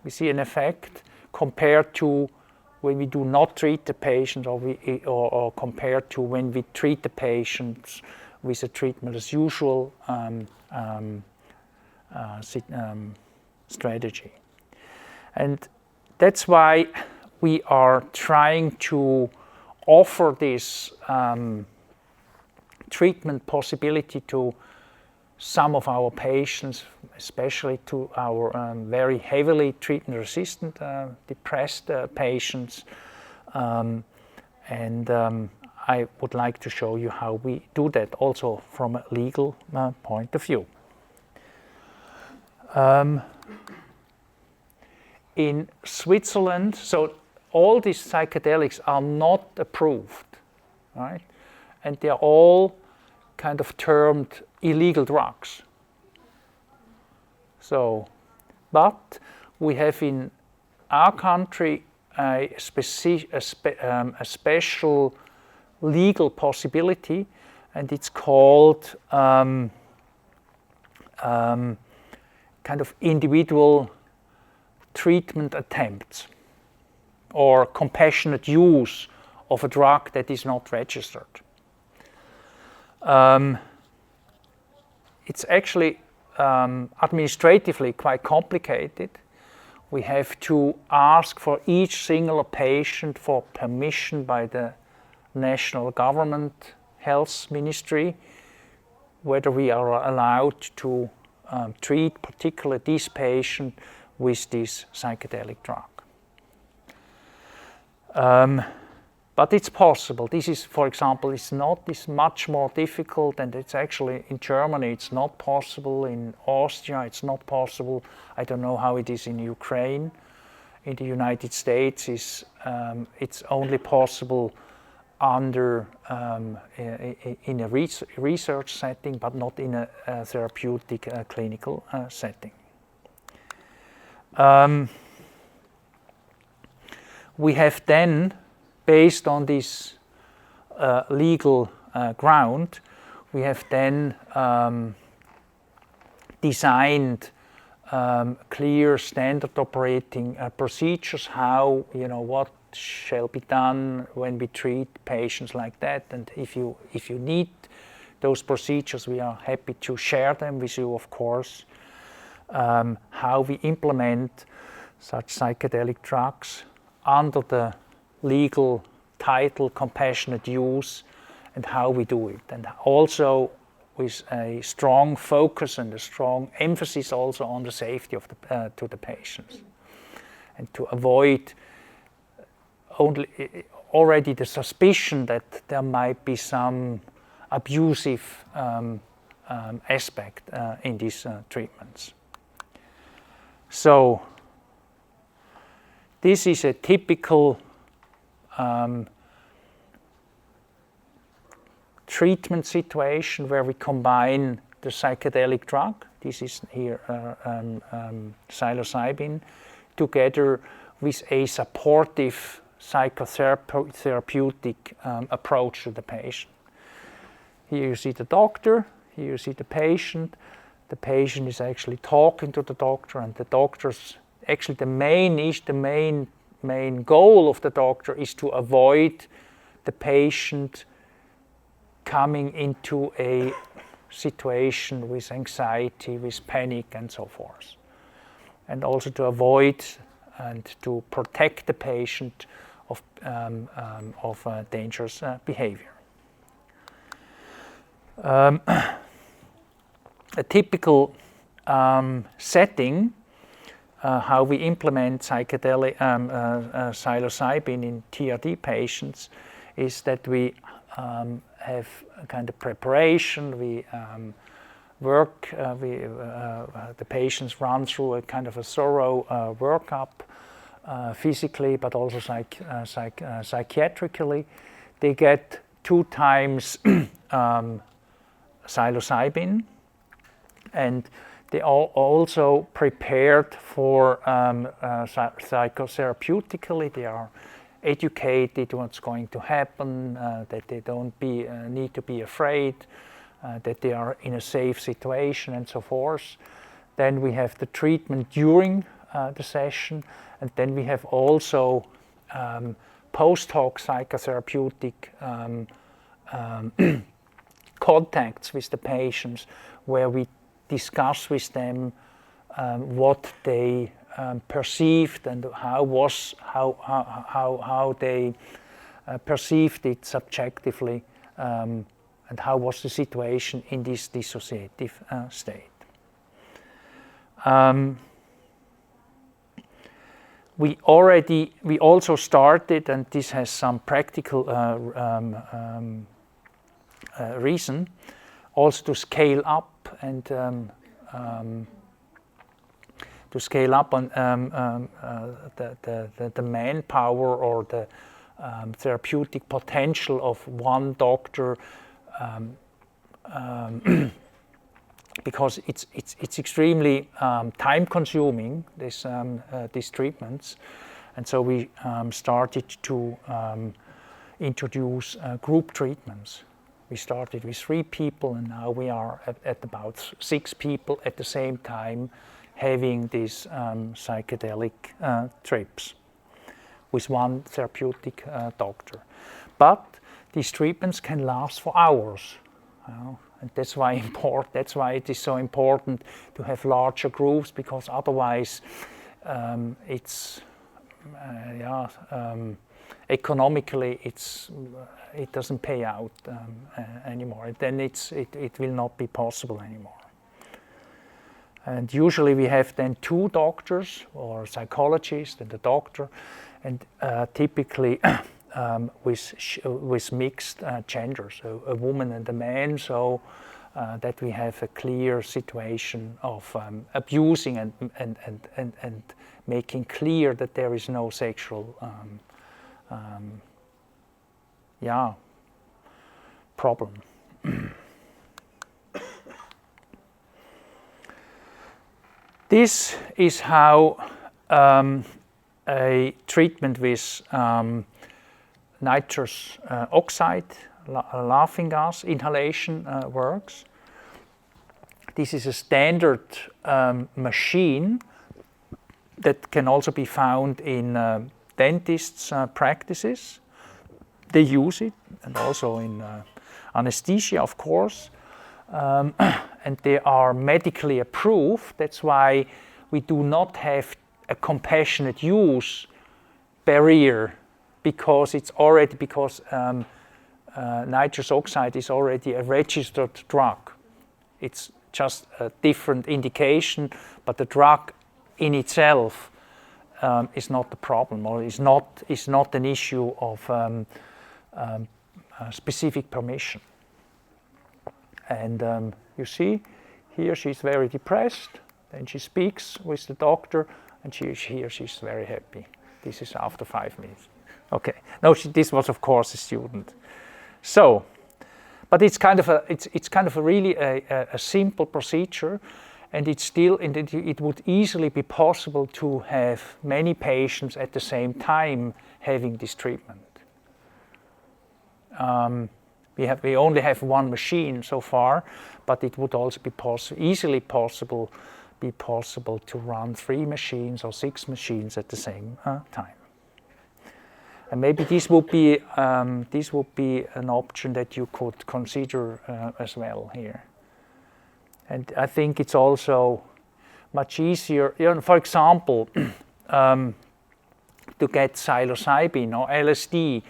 We see an effect compared to when we do not treat the patient, or compared to when we treat the patients with a treatment as usual strategy. And that's why we are trying to offer this treatment possibility to some of our patients, especially to our very heavily treatment-resistant, depressed patients. I would like to show you how we do that also from a legal point of view. In Switzerland, so all these psychedelics are not approved, right? And they are all kind of termed illegal drugs. So, but we have in our country a special legal possibility, and it's called kind of individual treatment attempts, or compassionate use of a drug that is not registered. It's actually administratively quite complicated. We have to ask for each single patient for permission by the national government health ministry whether we are allowed to treat particularly this patient with this psychedelic drug. But it's possible. This is, for example, it's much more difficult, and it's actually in Germany it's not possible. In Austria it's not possible. I don't know how it is in Ukraine. In the United States, it's only possible under in a research setting, but not in a therapeutic clinical setting. We have then, based on this legal ground, we have then designed clear standard operating procedures, how, what shall be done when we treat patients like that. And if you need those procedures, we are happy to share them with you, of course. How we implement such psychedelic drugs under the legal title compassionate use, and how we do it, and also with a strong focus and a strong emphasis also on the safety of to the patients, and to avoid already the suspicion that there might be some abusive aspect in these treatments. So this is a typical treatment situation where we combine the psychedelic drug, this is here psilocybin, together with a supportive psychotherapeutic approach to the patient. Here you see the doctor, here you see the patient. The patient is actually talking to the doctor, and the doctor's actually the main goal of the doctor is to avoid the patient coming into a situation with anxiety, with panic, and so forth, and also to avoid and to protect the patient of dangerous behavior. A typical setting how we implement psilocybin in TRD patients is that we have a kind of preparation. We work. The patients run through a kind of a thorough workup, physically, but also psychiatrically. They get 2 times psilocybin, and they are also prepared for psychotherapeutically. They are educated what's going to happen, that they don't need to be afraid, that they are in a safe situation, and so forth. Then we have the treatment during the session, and then we have also post-hoc psychotherapeutic contacts with the patients, where we discuss with them what they perceived and how they perceived it subjectively, and how was the situation in this dissociative state. We also started, and this has some practical reason, also to scale up and to scale up on the manpower or the therapeutic potential of one doctor, because it's extremely time-consuming, these treatments, and so we started to introduce group treatments. We started with 3 people, and now we are at about 6 people at the same time having these psychedelic trips with one therapeutic doctor. But these treatments can last for hours, and that's why it is so important to have larger groups, because otherwise it's economically it doesn't pay out anymore. Then it will not be possible anymore. And usually we have then 2 doctors, or psychologists and a doctor, and typically with mixed genders, so a woman and a man, so that we have a clear situation of abusing and making clear that there is no sexual problem. This is how a treatment with nitrous oxide, laughing gas inhalation works. This is a standard machine that can also be found in dentists' practices. They use it, and also in anesthesia, of course. And they are medically approved. That's why we do not have a compassionate use barrier, because nitrous oxide is already a registered drug. It's just a different indication, but the drug in itself is not the problem, or is not an issue of specific permission. And you see, here she's very depressed. Then she speaks with the doctor, and she's very happy. This is after 5 minutes. Okay. No, this was of course a student. So, but it's kind of a really a simple procedure, and it would easily be possible to have many patients at the same time having this treatment. We only have one machine so far, but it would also be easily possible to run 3 machines or 6 machines at the same time. And maybe this would be an option that you could consider as well here. And I think it's also much easier, for example, to get psilocybin or LSD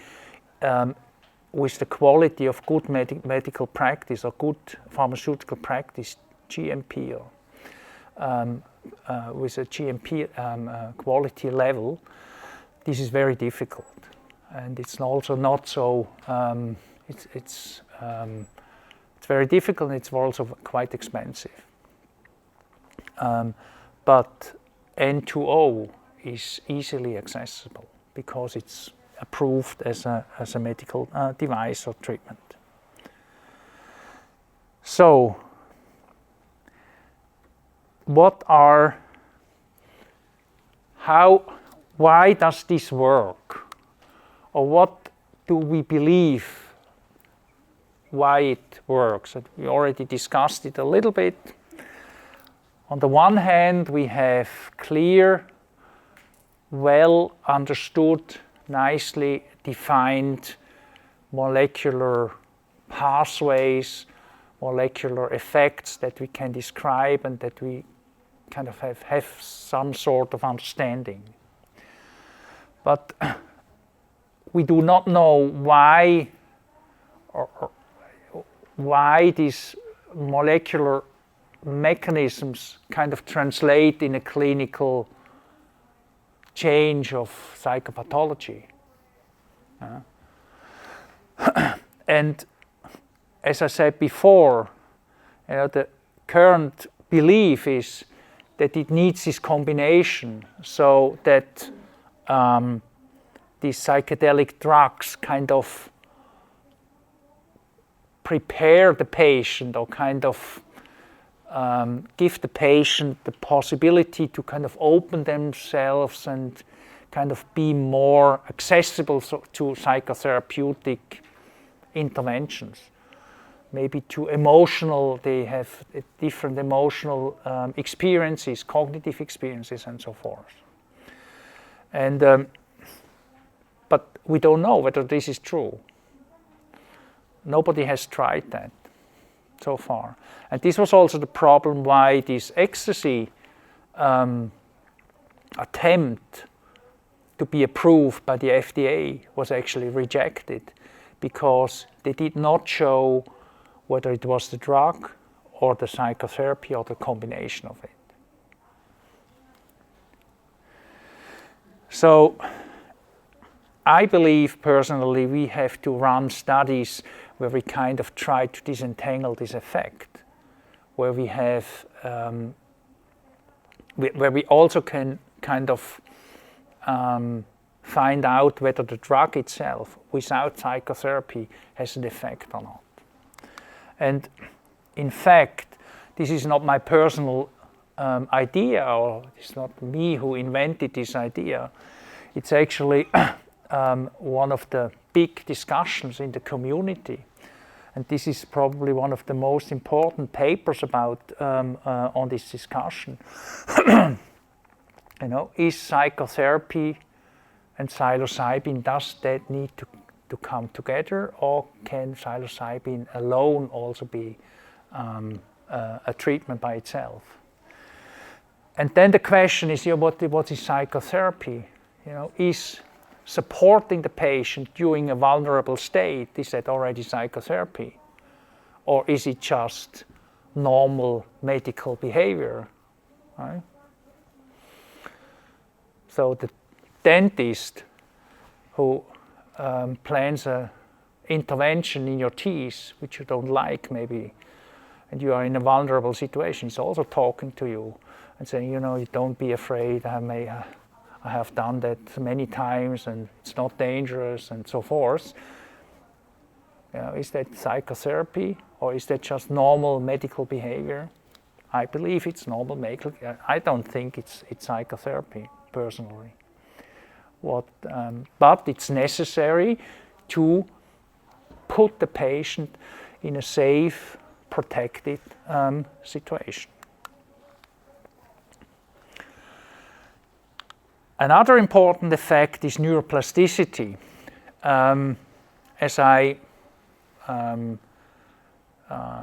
with the quality of good medical practice or good pharmaceutical practice, GMP, or with a GMP quality level. This is very difficult, and it's also not so. It's very difficult, and it's also quite expensive. But N2O is easily accessible because it's approved as a medical device or treatment. So, why does this work? Or what do we believe why it works? And we already discussed it a little bit. On the one hand, we have clear, well understood, nicely defined molecular pathways, molecular effects that we can describe and that we kind of have some sort of understanding. But we do not know why these molecular mechanisms kind of translate in a clinical change of psychopathology. And as I said before, the current belief is that it needs this combination, so that these psychedelic drugs kind of prepare the patient, or kind of give the patient the possibility to kind of open themselves and kind of be more accessible to psychotherapeutic interventions. Maybe they have different emotional experiences, cognitive experiences, and so forth. And but we don't know whether this is true. Nobody has tried that so far. And this was also the problem why this ecstasy attempt to be approved by the FDA was actually rejected, because they did not show whether it was the drug or the psychotherapy or the combination of it. I believe personally we have to run studies where we kind of try to disentangle this effect, where we have, where we also can kind of find out whether the drug itself, without psychotherapy, has an effect or not. And in fact, this is not my personal idea, or it's not me who invented this idea. It's actually one of the big discussions in the community. And this is probably one of the most important papers about on this discussion. Is psychotherapy and psilocybin, does that need to come together, or can psilocybin alone also be a treatment by itself? And then the question is, what is psychotherapy? Is supporting the patient during a vulnerable state, is that already psychotherapy? Or is it just normal medical behavior? Right? So the dentist who plans an intervention in your teeth, which you don't like maybe, and you are in a vulnerable situation, is also talking to you and saying, you don't be afraid, I have done that many times and it's not dangerous and so forth. Is that psychotherapy, or is that just normal medical behavior? I believe it's normal medical. I don't think it's psychotherapy, personally. But it's necessary to put the patient in a safe, protected situation. Another important effect is neuroplasticity. As I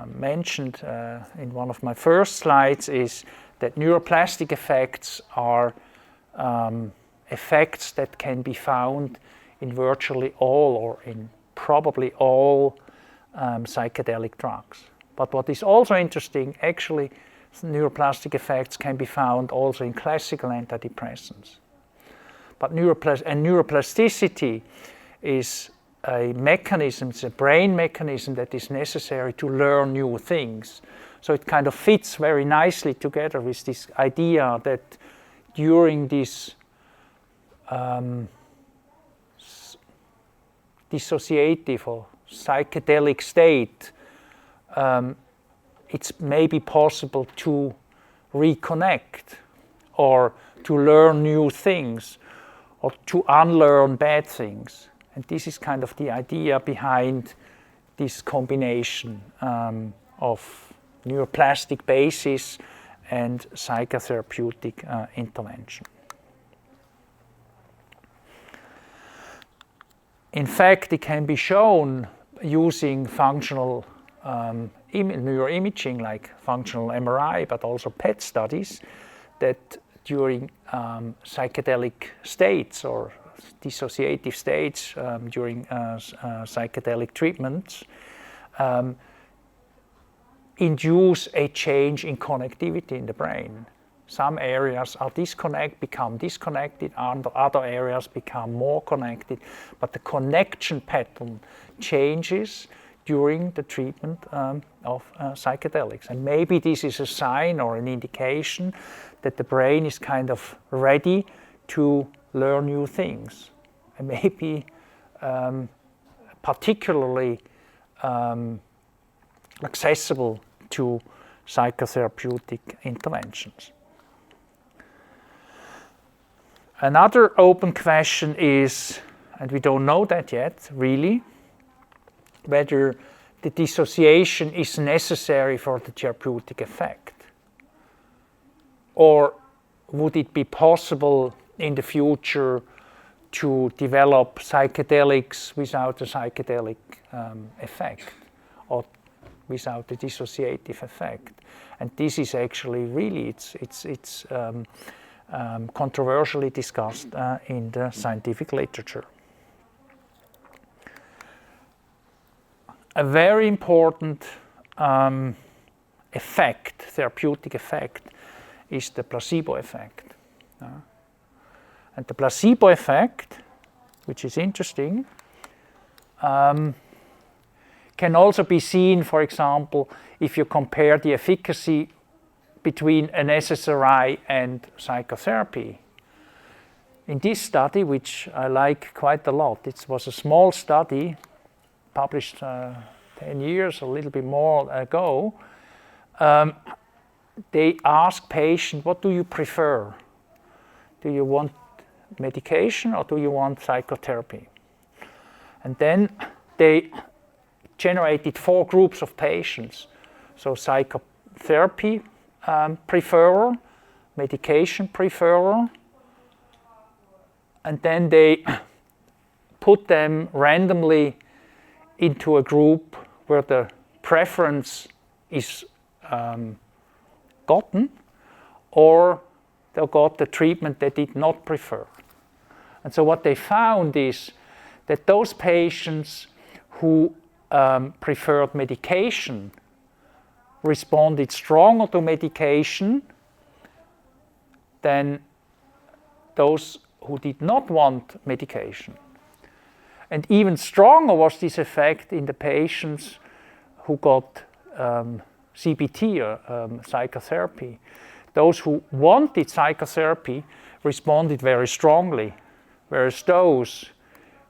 mentioned in one of my first slides, is that neuroplastic effects are effects that can be found in virtually all, or in probably all, psychedelic drugs. But what is also interesting, actually, neuroplastic effects can be found also in classical antidepressants. But neuroplasticity is a mechanism, it's a brain mechanism that is necessary to learn new things. So it kind of fits very nicely together with this idea that during this dissociative or psychedelic state, it's maybe possible to reconnect or to learn new things or to unlearn bad things. And this is kind of the idea behind this combination of neuroplastic basis and psychotherapeutic intervention. In fact, it can be shown using functional neuroimaging, like functional MRI, but also PET studies, that during psychedelic states or dissociative states during psychedelic treatments induce a change in connectivity in the brain. Some areas are become disconnected, and other areas become more connected, but the connection pattern changes during the treatment of psychedelics. And maybe this is a sign or an indication that the brain is kind of ready to learn new things, and maybe particularly accessible to psychotherapeutic interventions. Another open question is, and we don't know that yet really, whether the dissociation is necessary for the therapeutic effect. Or would it be possible in the future to develop psychedelics without a psychedelic effect, or without the dissociative effect? And this is actually really, it's controversially discussed in the scientific literature. A very important effect, therapeutic effect, is the placebo effect. And the placebo effect which is interesting. Can also be seen, for example, if you compare the efficacy between an SSRI and psychotherapy. In this study, which I like quite a lot, it was a small study published 10 years, a little bit more ago. They asked patients, what do you prefer? Do you want medication or do you want psychotherapy? And then they generated 4 groups of patients. So psychotherapy preferer, medication preferer, and then they put them randomly into a group where the preference is gotten, or they got the treatment they did not prefer. And so what they found is that those patients who preferred medication responded stronger to medication than those who did not want medication. And even stronger was this effect in the patients who got CBT, or psychotherapy. Those who wanted psychotherapy responded very strongly, whereas those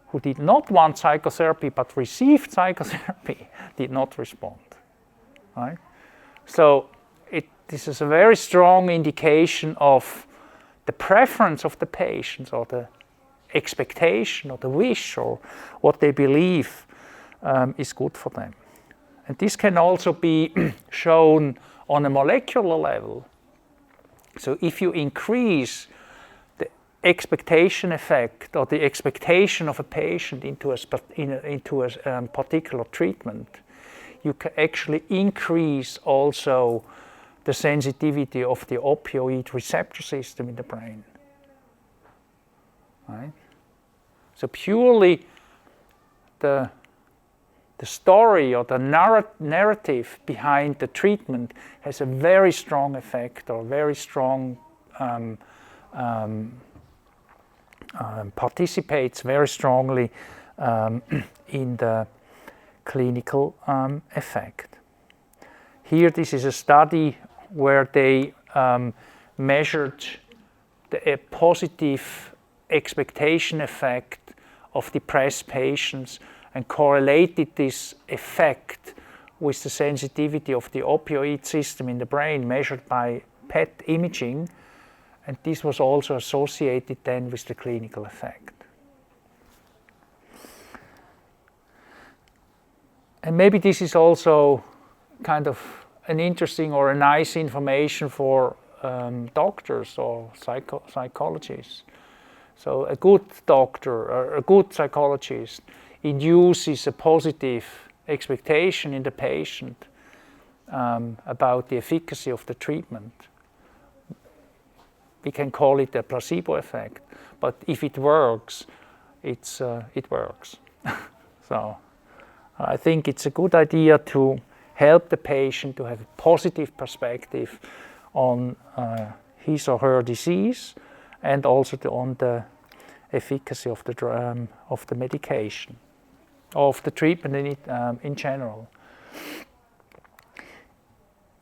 who did not want psychotherapy but received psychotherapy did not respond. Right? So this is a very strong indication of the preference of the patients, or the expectation, or the wish, or what they believe is good for them. And this can also be shown on a molecular level. So if you increase the expectation effect, or the expectation of a patient into a particular treatment, you can actually increase also the sensitivity of the opioid receptor system in the brain. Right? So purely the story, or the narrative behind the treatment has a very strong effect, or very strong participates very strongly in the clinical effect. Here, this is a study where they measured a positive expectation effect of depressed patients and correlated this effect with the sensitivity of the opioid system in the brain measured by PET imaging, and this was also associated then with the clinical effect. And maybe this is also kind of an interesting or a nice information for doctors or psychologists. So a good doctor or a good psychologist induces a positive expectation in the patient about the efficacy of the treatment. We can call it a placebo effect, but if it works, it works. So I think it's a good idea to help the patient to have a positive perspective on his or her disease, and also on the efficacy of the medication, of the treatment in general.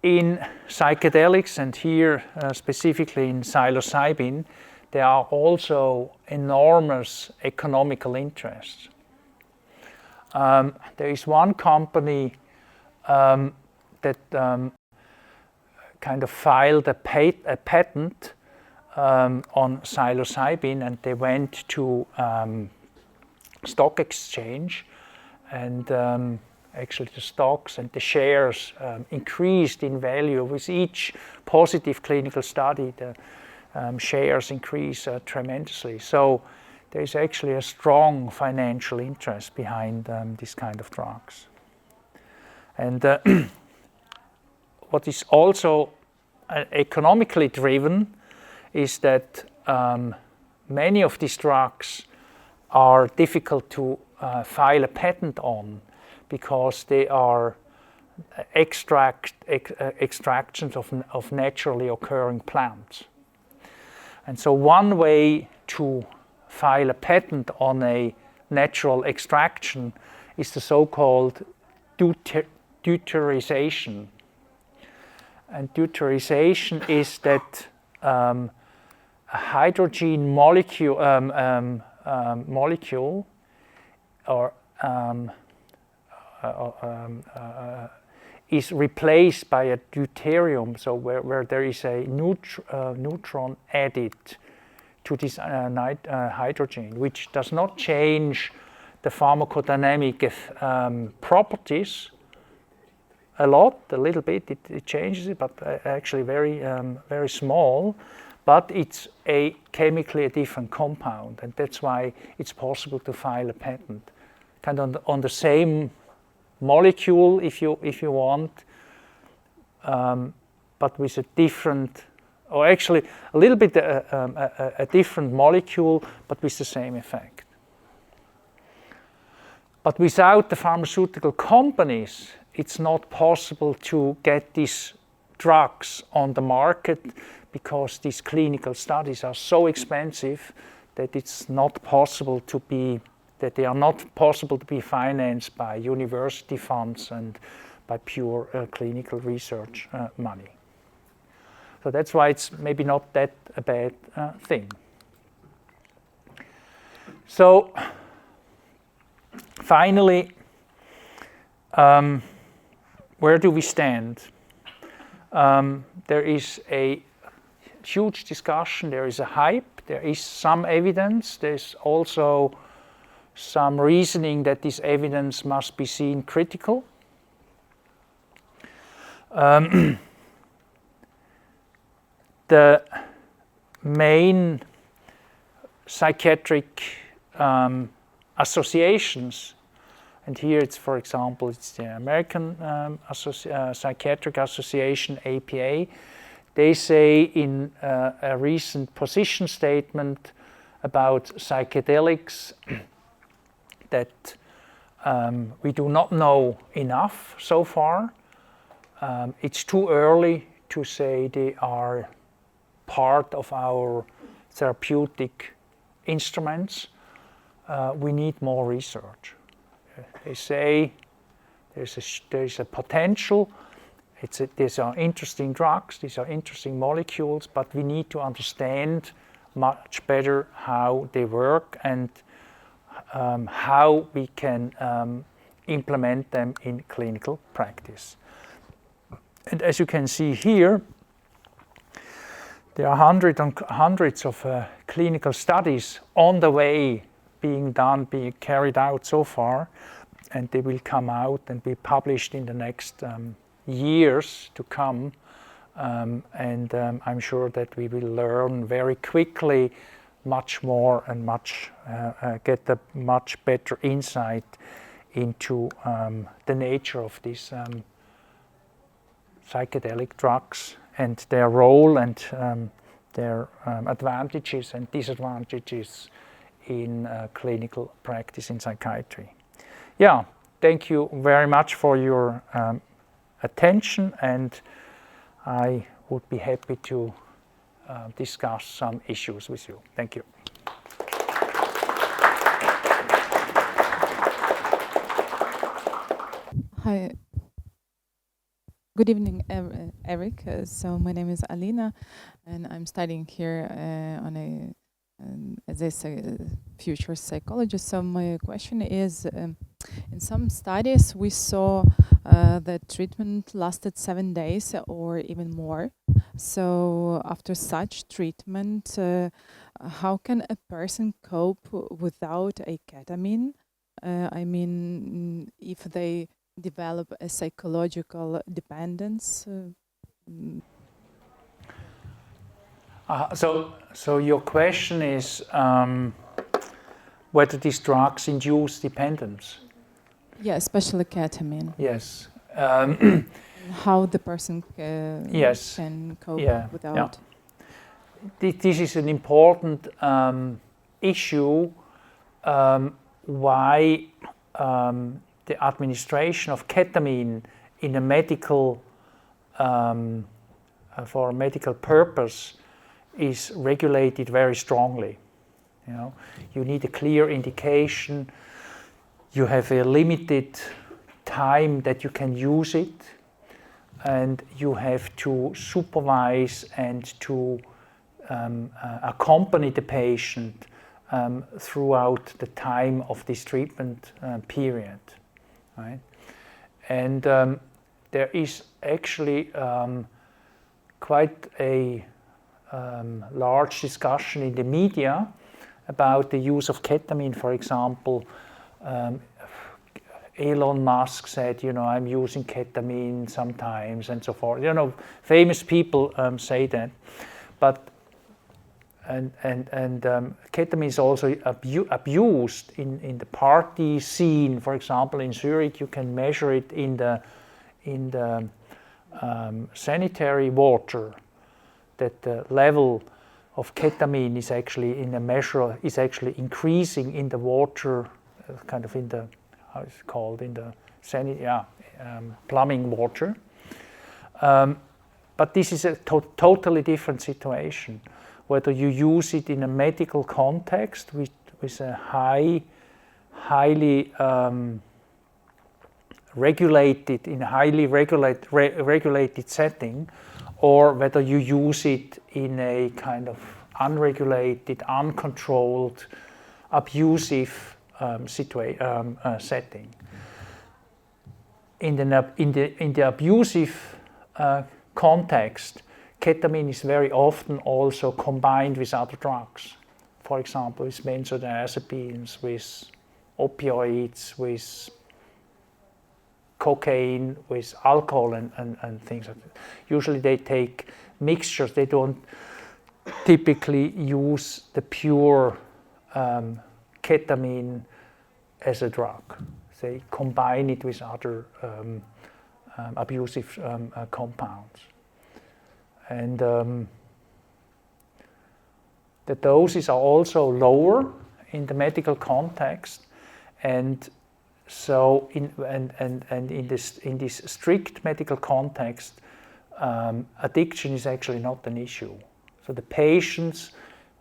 In psychedelics, and here specifically in psilocybin, there are also enormous economical interests. There is one company that kind of filed a patent on psilocybin, and they went to stock exchange, and actually the stocks and the shares increased in value with each positive clinical study. The shares increase tremendously. So there is actually a strong financial interest behind this kind of drugs. And what is also economically driven is that many of these drugs are difficult to file a patent on, because they are extractions of naturally occurring plants. And so one way to file a patent on a natural extraction is the so-called deuterization. And deuterization is that a hydrogen molecule, is replaced by a deuterium, so where there is a neutron added to this hydrogen, which does not change the pharmacodynamic properties a little bit. It changes it, but actually very small. But it's a chemically a different compound, and that's why it's possible to file a patent, kind of on the same molecule, if you want, but with a different, or actually a little bit a different molecule, but with the same effect. But without the pharmaceutical companies, it's not possible to get these drugs on the market, because these clinical studies are so expensive that it's not possible to be, that they are not possible to be financed by university funds and by pure clinical research money. So that's why it's maybe not that a bad thing. So finally, where do we stand? There is a huge discussion, there is a hype, there is some evidence, there's also some reasoning that this evidence must be seen critical. The main psychiatric associations, and here it's, for example, it's the American Psychiatric Association, APA, they say in a recent position statement about psychedelics that we do not know enough so far. It's too early to say they are part of our therapeutic instruments. We need more research. They say there's a potential. These are interesting drugs, these are interesting molecules, but we need to understand much better how they work and how we can implement them in clinical practice. And as you can see here, there are hundreds of clinical studies on the way being carried out so far, and they will come out and be published in the next years to come, and I'm sure that we will learn very quickly much more and get a much better insight into the nature of these psychedelic drugs and their role and their advantages and disadvantages in clinical practice in psychiatry. Yeah, thank you very much for your attention, and I would be happy to discuss some issues with you. Thank you. Hi. Good evening, Eric. So my name is Alina, and I'm studying here as a future psychologist. So my question is, in some studies we saw that treatment lasted 7 days or even more. So after such treatment, how can a person cope without a ketamine? I mean, if they develop a psychological dependence. So your question is whether these drugs induce dependence? Yeah, especially ketamine. Yes. How the person can cope without. Yeah. This is an important issue. Why the administration of ketamine in a medical for a medical purpose is regulated very strongly. You know, you need a clear indication. You have a limited time that you can use it, and you have to supervise and to accompany the patient throughout the time of this treatment period, right? And there is actually quite a large discussion in the media about the use of ketamine. For example, Elon Musk said, you know, I'm using ketamine sometimes and so forth. You know, famous people say that. But ketamine is also abused in the party scene. For example, in Zurich, you can measure it in the sanitary water, that the level of ketamine is actually increasing in the water, kind of in the, how is it called, in the plumbing water. But this is a totally different situation. Whether you use it in a medical context with a highly regulated, in a highly regulated setting, or whether you use it in a kind of unregulated, uncontrolled, abusive setting. In the abusive context, ketamine is very often also combined with other drugs. For example, with benzodiazepines, with opioids, with cocaine, with alcohol and things like that. Usually they take mixtures. They don't typically use the pure ketamine as a drug. They combine it with other abusive compounds. And the doses are also lower in the medical context, and so in this strict medical context, addiction is actually not an issue. So the patients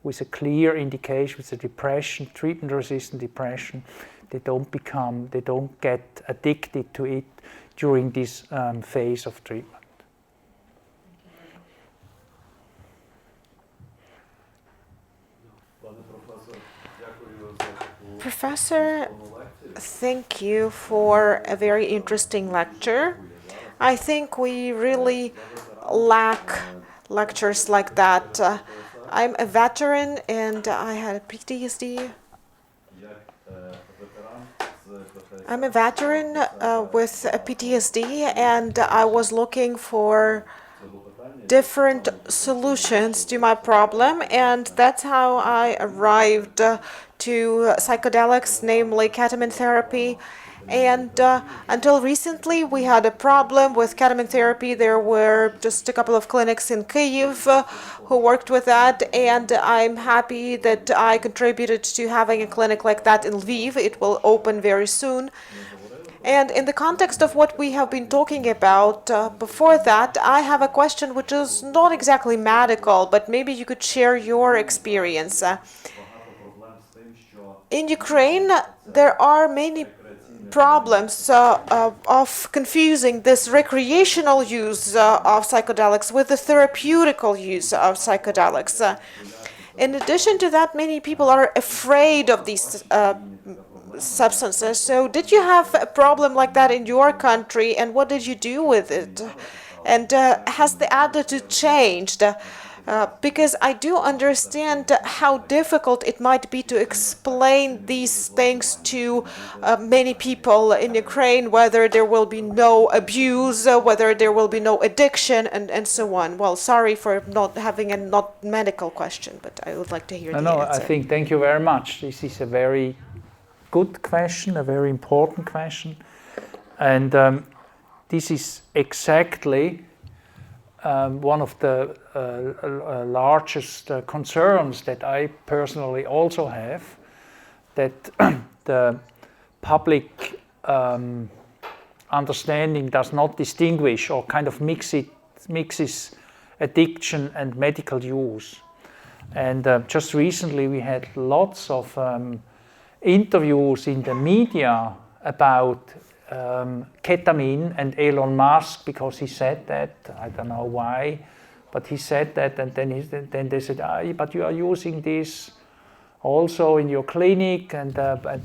with a clear indication, with a depression, treatment-resistant depression, they don't get addicted to it during this phase of treatment. Professor, thank you for a very interesting lecture. I think we really lack lectures like that. I'm a veteran and I had a PTSD. I'm a veteran with a PTSD, and I was looking for different solutions to my problem, and that's how I arrived to psychedelics, namely ketamine therapy. And until recently, we had a problem with ketamine therapy. There were just a couple of clinics in Kyiv who worked with that, and I'm happy that I contributed to having a clinic like that in Lviv. It will open very soon. And in the context of what we have been talking about before that, I have a question which is not exactly medical, but maybe you could share your experience. In Ukraine, there are many problems of confusing this recreational use of psychedelics with the therapeutical use of psychedelics. In addition to that, many people are afraid of these substances. So did you have a problem like that in your country, and what did you do with it? And has the attitude changed? Because I do understand how difficult it might be to explain these things to many people in Ukraine, whether there will be no abuse, whether there will be no addiction, and so on. Well, sorry for not having a not medical question, but I would like to hear the answer. I think, thank you very much. This is a very good question, a very important question. And this is exactly one of the largest concerns that I personally also have, that the public understanding does not distinguish or kind of mixes addiction and medical use. And just recently we had lots of interviews in the media about ketamine and Elon Musk, because he said that, I don't know why, but he said that, and then they said, but you are using this also in your clinic, and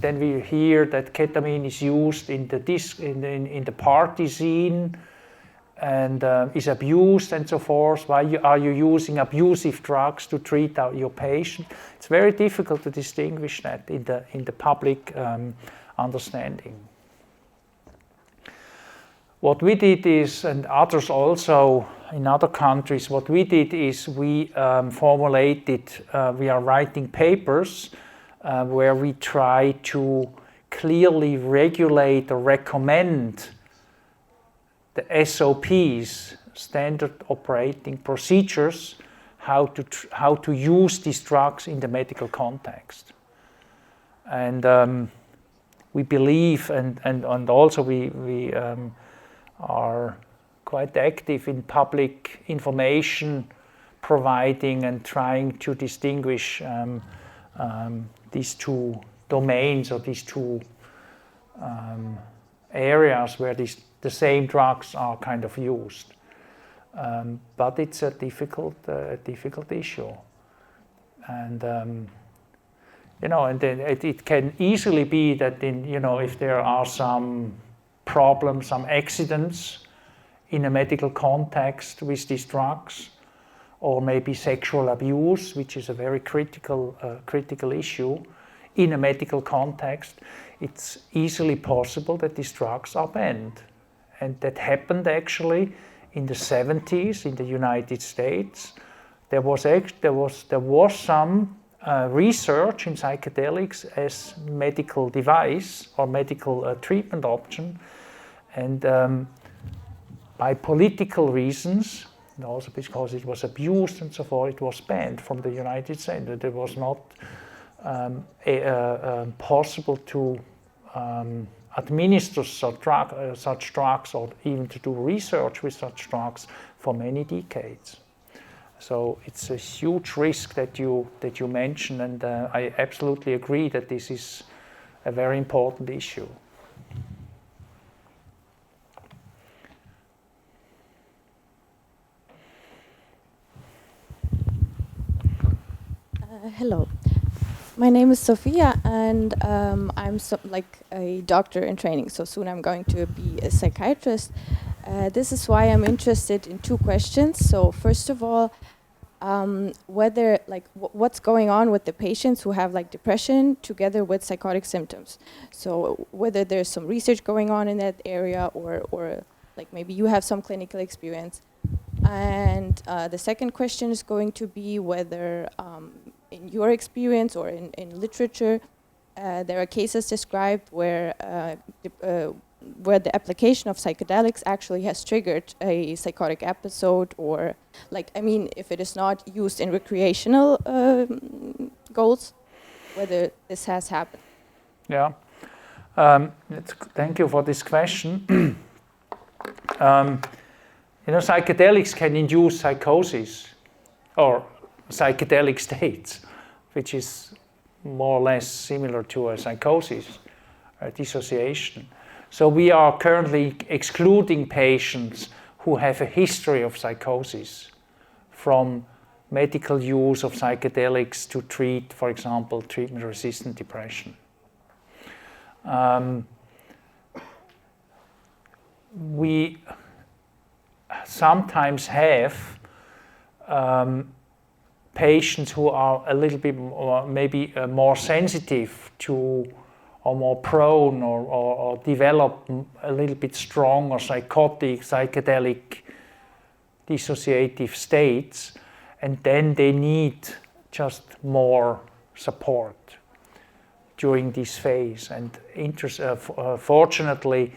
then we hear that ketamine is used in the party scene and is abused and so forth. Why are you using abusive drugs to treat your patient? It's very difficult to distinguish that in the public understanding. What we did is, and others also in other countries, what we did is we formulated, we are writing papers where we try to clearly regulate or recommend the SOPs, standard operating procedures, how to use these drugs in the medical context. And we believe, and also we are quite active in public information providing and trying to distinguish these two domains or these two areas where the same drugs are kind of used. But it's a difficult issue. And and then it can easily be that if there are some problems, some accidents in a medical context with these drugs, or maybe sexual abuse, which is a very critical issue in a medical context, it's easily possible that these drugs are banned. And that happened actually in the 70s in the United States. There was some research in psychedelics as medical device or medical treatment option, and by political reasons, and also because it was abused and so forth, it was banned from the United States. It was not possible to administer such drugs or even to do research with such drugs for many decades. So it's a huge risk that you mention, and I absolutely agree that this is a very important issue. Hello, my name is Sophia, and I'm a doctor in training, so soon I'm going to be a psychiatrist. This is why I'm interested in two questions. So first of all, whether what's going on with the patients who have depression together with psychotic symptoms. So whether there's some research going on in that area, or maybe you have some clinical experience. And the second question is going to be whether in your experience or in literature, there are cases described where the application of psychedelics actually has triggered a psychotic episode, or if it is not used in recreational goals, whether this has happened. Yeah, thank you for this question. Psychedelics can induce psychosis or psychedelic states, which is more or less similar to a psychosis, a dissociation. So we are currently excluding patients who have a history of psychosis from medical use of psychedelics to treat, for example, treatment-resistant depression. We sometimes have patients who are a little bit maybe more sensitive to, or more prone, or develop a little bit strong or psychotic, psychedelic, dissociative states, and then they need just more support during this phase. And fortunately,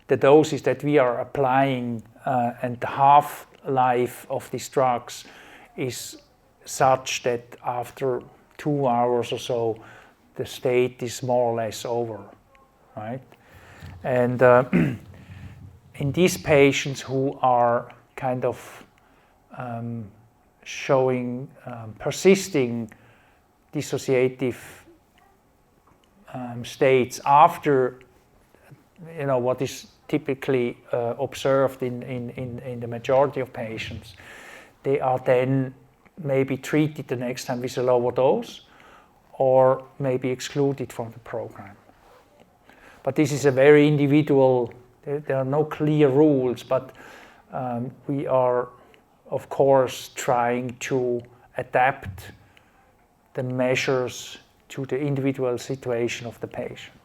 the doses that we are applying and the half-life of these drugs is such that after 2 hours or so, the state is more or less over, right? And in these patients who are kind of showing persisting dissociative states after what is typically observed in the majority of patients, they are then maybe treated the next time with a lower dose or maybe excluded from the program. But this is a very individual, there are no clear rules, but we are, of course, trying to adapt the measures to the individual situation of the patient.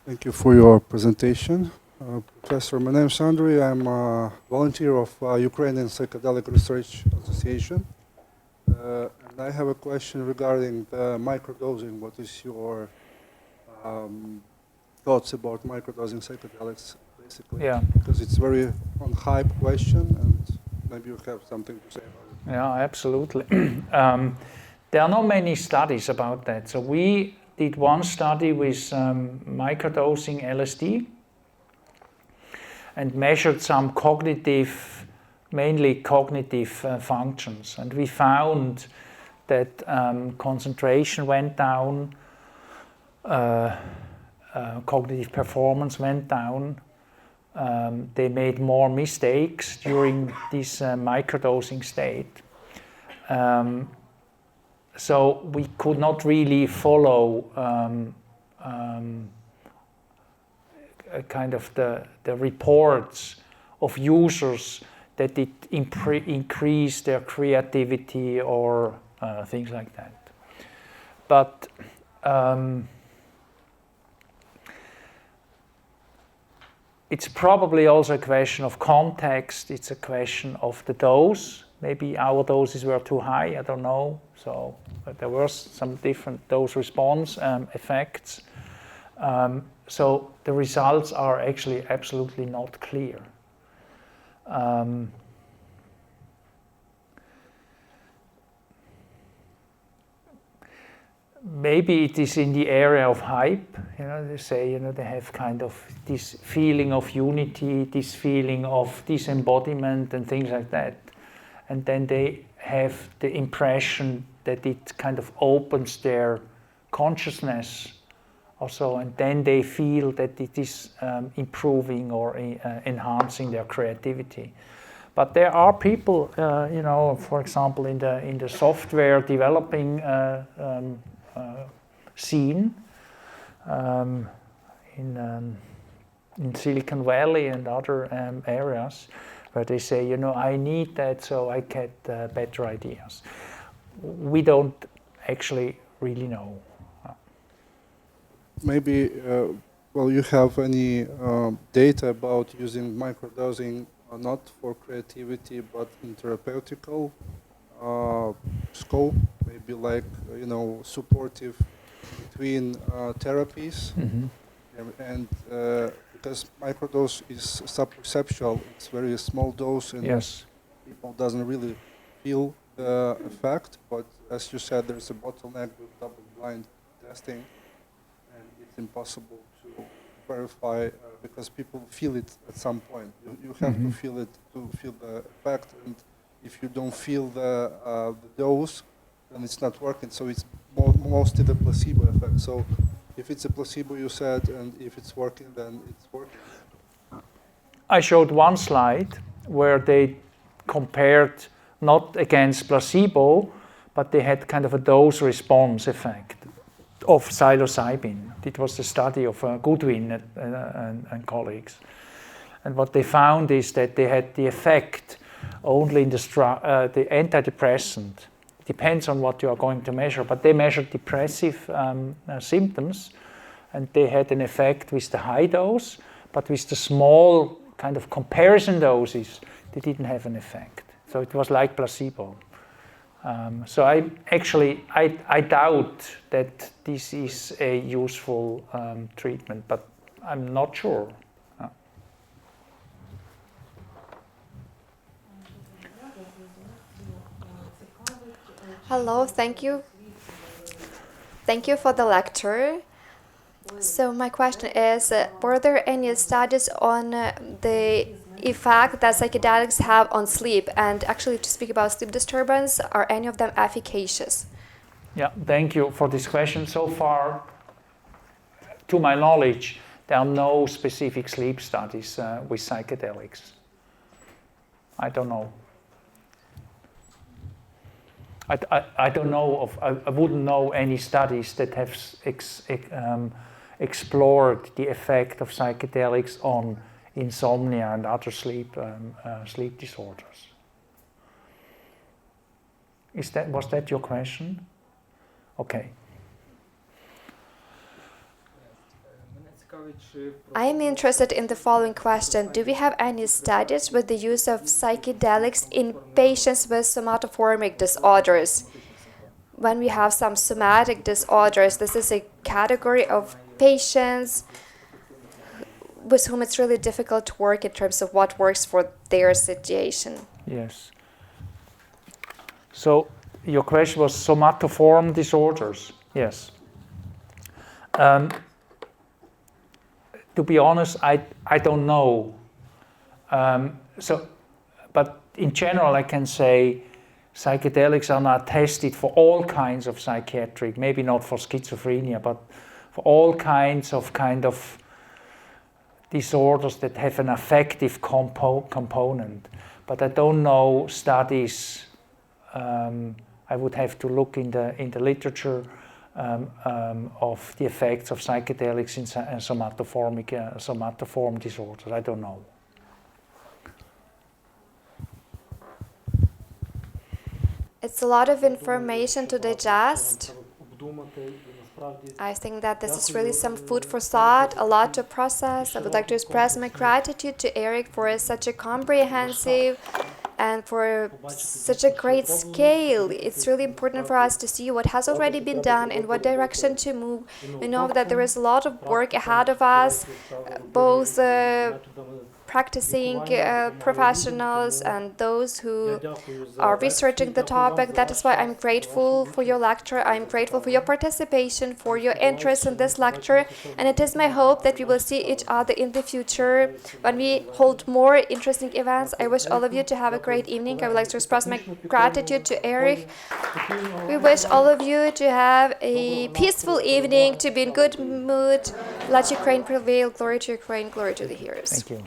Thank you for your presentation. Professor, my name is Andrei. I'm a volunteer of Ukrainian Psychedelic Research Association. And I have a question regarding the microdosing. What is your thoughts about microdosing psychedelics, basically? Yeah. Because it's very on hype question, and maybe you have something to say about it. Yeah, absolutely. There are not many studies about that. So we did one study with microdosing LSD and measured some cognitive, mainly cognitive functions. And we found that concentration went down, cognitive performance went down. They made more mistakes during this microdosing state. So we could not really follow kind of the reports of users that it increased their creativity or things like that. But it's probably also a question of context. It's a question of the dose. Maybe our doses were too high, I don't know. So but there were some different dose response effects. So the results are actually absolutely not clear. Maybe it is in the area of hype. They say, they have kind of this feeling of unity, this feeling of disembodiment and things like that. And then they have the impression that it kind of opens their consciousness also, and then they feel that it is improving or enhancing their creativity. But there are people, for example, in the software developing scene in Silicon Valley and other areas, where they say, I need that so I get better ideas. We don't actually really know. Maybe, you have any data about using microdosing not for creativity but in therapeutical scope, maybe like, supportive between therapies, and because microdose is subperceptual, it's very small dose, and yes, people doesn't really feel the effect. But as you said, there's a bottleneck with double-blind testing, and it's impossible to verify because people feel it at some point. You have to feel it to feel the effect, and if you don't feel the dose, then it's not working. So it's mostly the placebo effect. So if it's a placebo, you said, and if it's working, then it's working. I showed one slide where they compared not against placebo, but they had kind of a dose response effect of psilocybin. It was the study of Goodwin and colleagues. And what they found is that they had the effect only in the antidepressant. Depends on what you are going to measure, but they measured depressive symptoms, and they had an effect with the high dose, but with the small kind of comparison doses, they didn't have an effect. So it was like placebo. So I doubt that this is a useful treatment, but I'm not sure. Hello, thank you. Thank you for the lecture. So my question is, were there any studies on the effect that psychedelics have on sleep? And actually, to speak about sleep disturbance, are any of them efficacious? Yeah, thank you for this question. So far, to my knowledge, there are no specific sleep studies with psychedelics. I don't know. I don't know of. I wouldn't know any studies that have explored the effect of psychedelics on insomnia and other sleep disorders. Was that your question? Okay. I am interested in the following question. Do we have any studies with the use of psychedelics in patients with somatoformic disorders? When we have some somatic disorders, this is a category of patients with whom it's really difficult to work in terms of what works for their situation. Yes. So your question was somatoform disorders. Yes. To be honest, I don't know. But in general, I can say psychedelics are not tested for all kinds of psychiatric, maybe not for schizophrenia, but for all kinds of disorders that have an affective component. But I don't know studies. I would have to look in the literature of the effects of psychedelics in somatoform disorders. I don't know. It's a lot of information to digest. I think that this is really some food for thought, a lot to process. I would like to express my gratitude to Erich for such a comprehensive and for such a great scale. It's really important for us to see what has already been done and what direction to move. We know that there is a lot of work ahead of us, both practicing professionals and those who are researching the topic. That is why I'm grateful for your lecture. I'm grateful for your participation, for your interest in this lecture. And it is my hope that we will see each other in the future when we hold more interesting events. I wish all of you to have a great evening. I would like to express my gratitude to Erich. We wish all of you to have a peaceful evening, to be in good mood. Let Ukraine prevail. Glory to Ukraine, glory to the heroes. Thank you.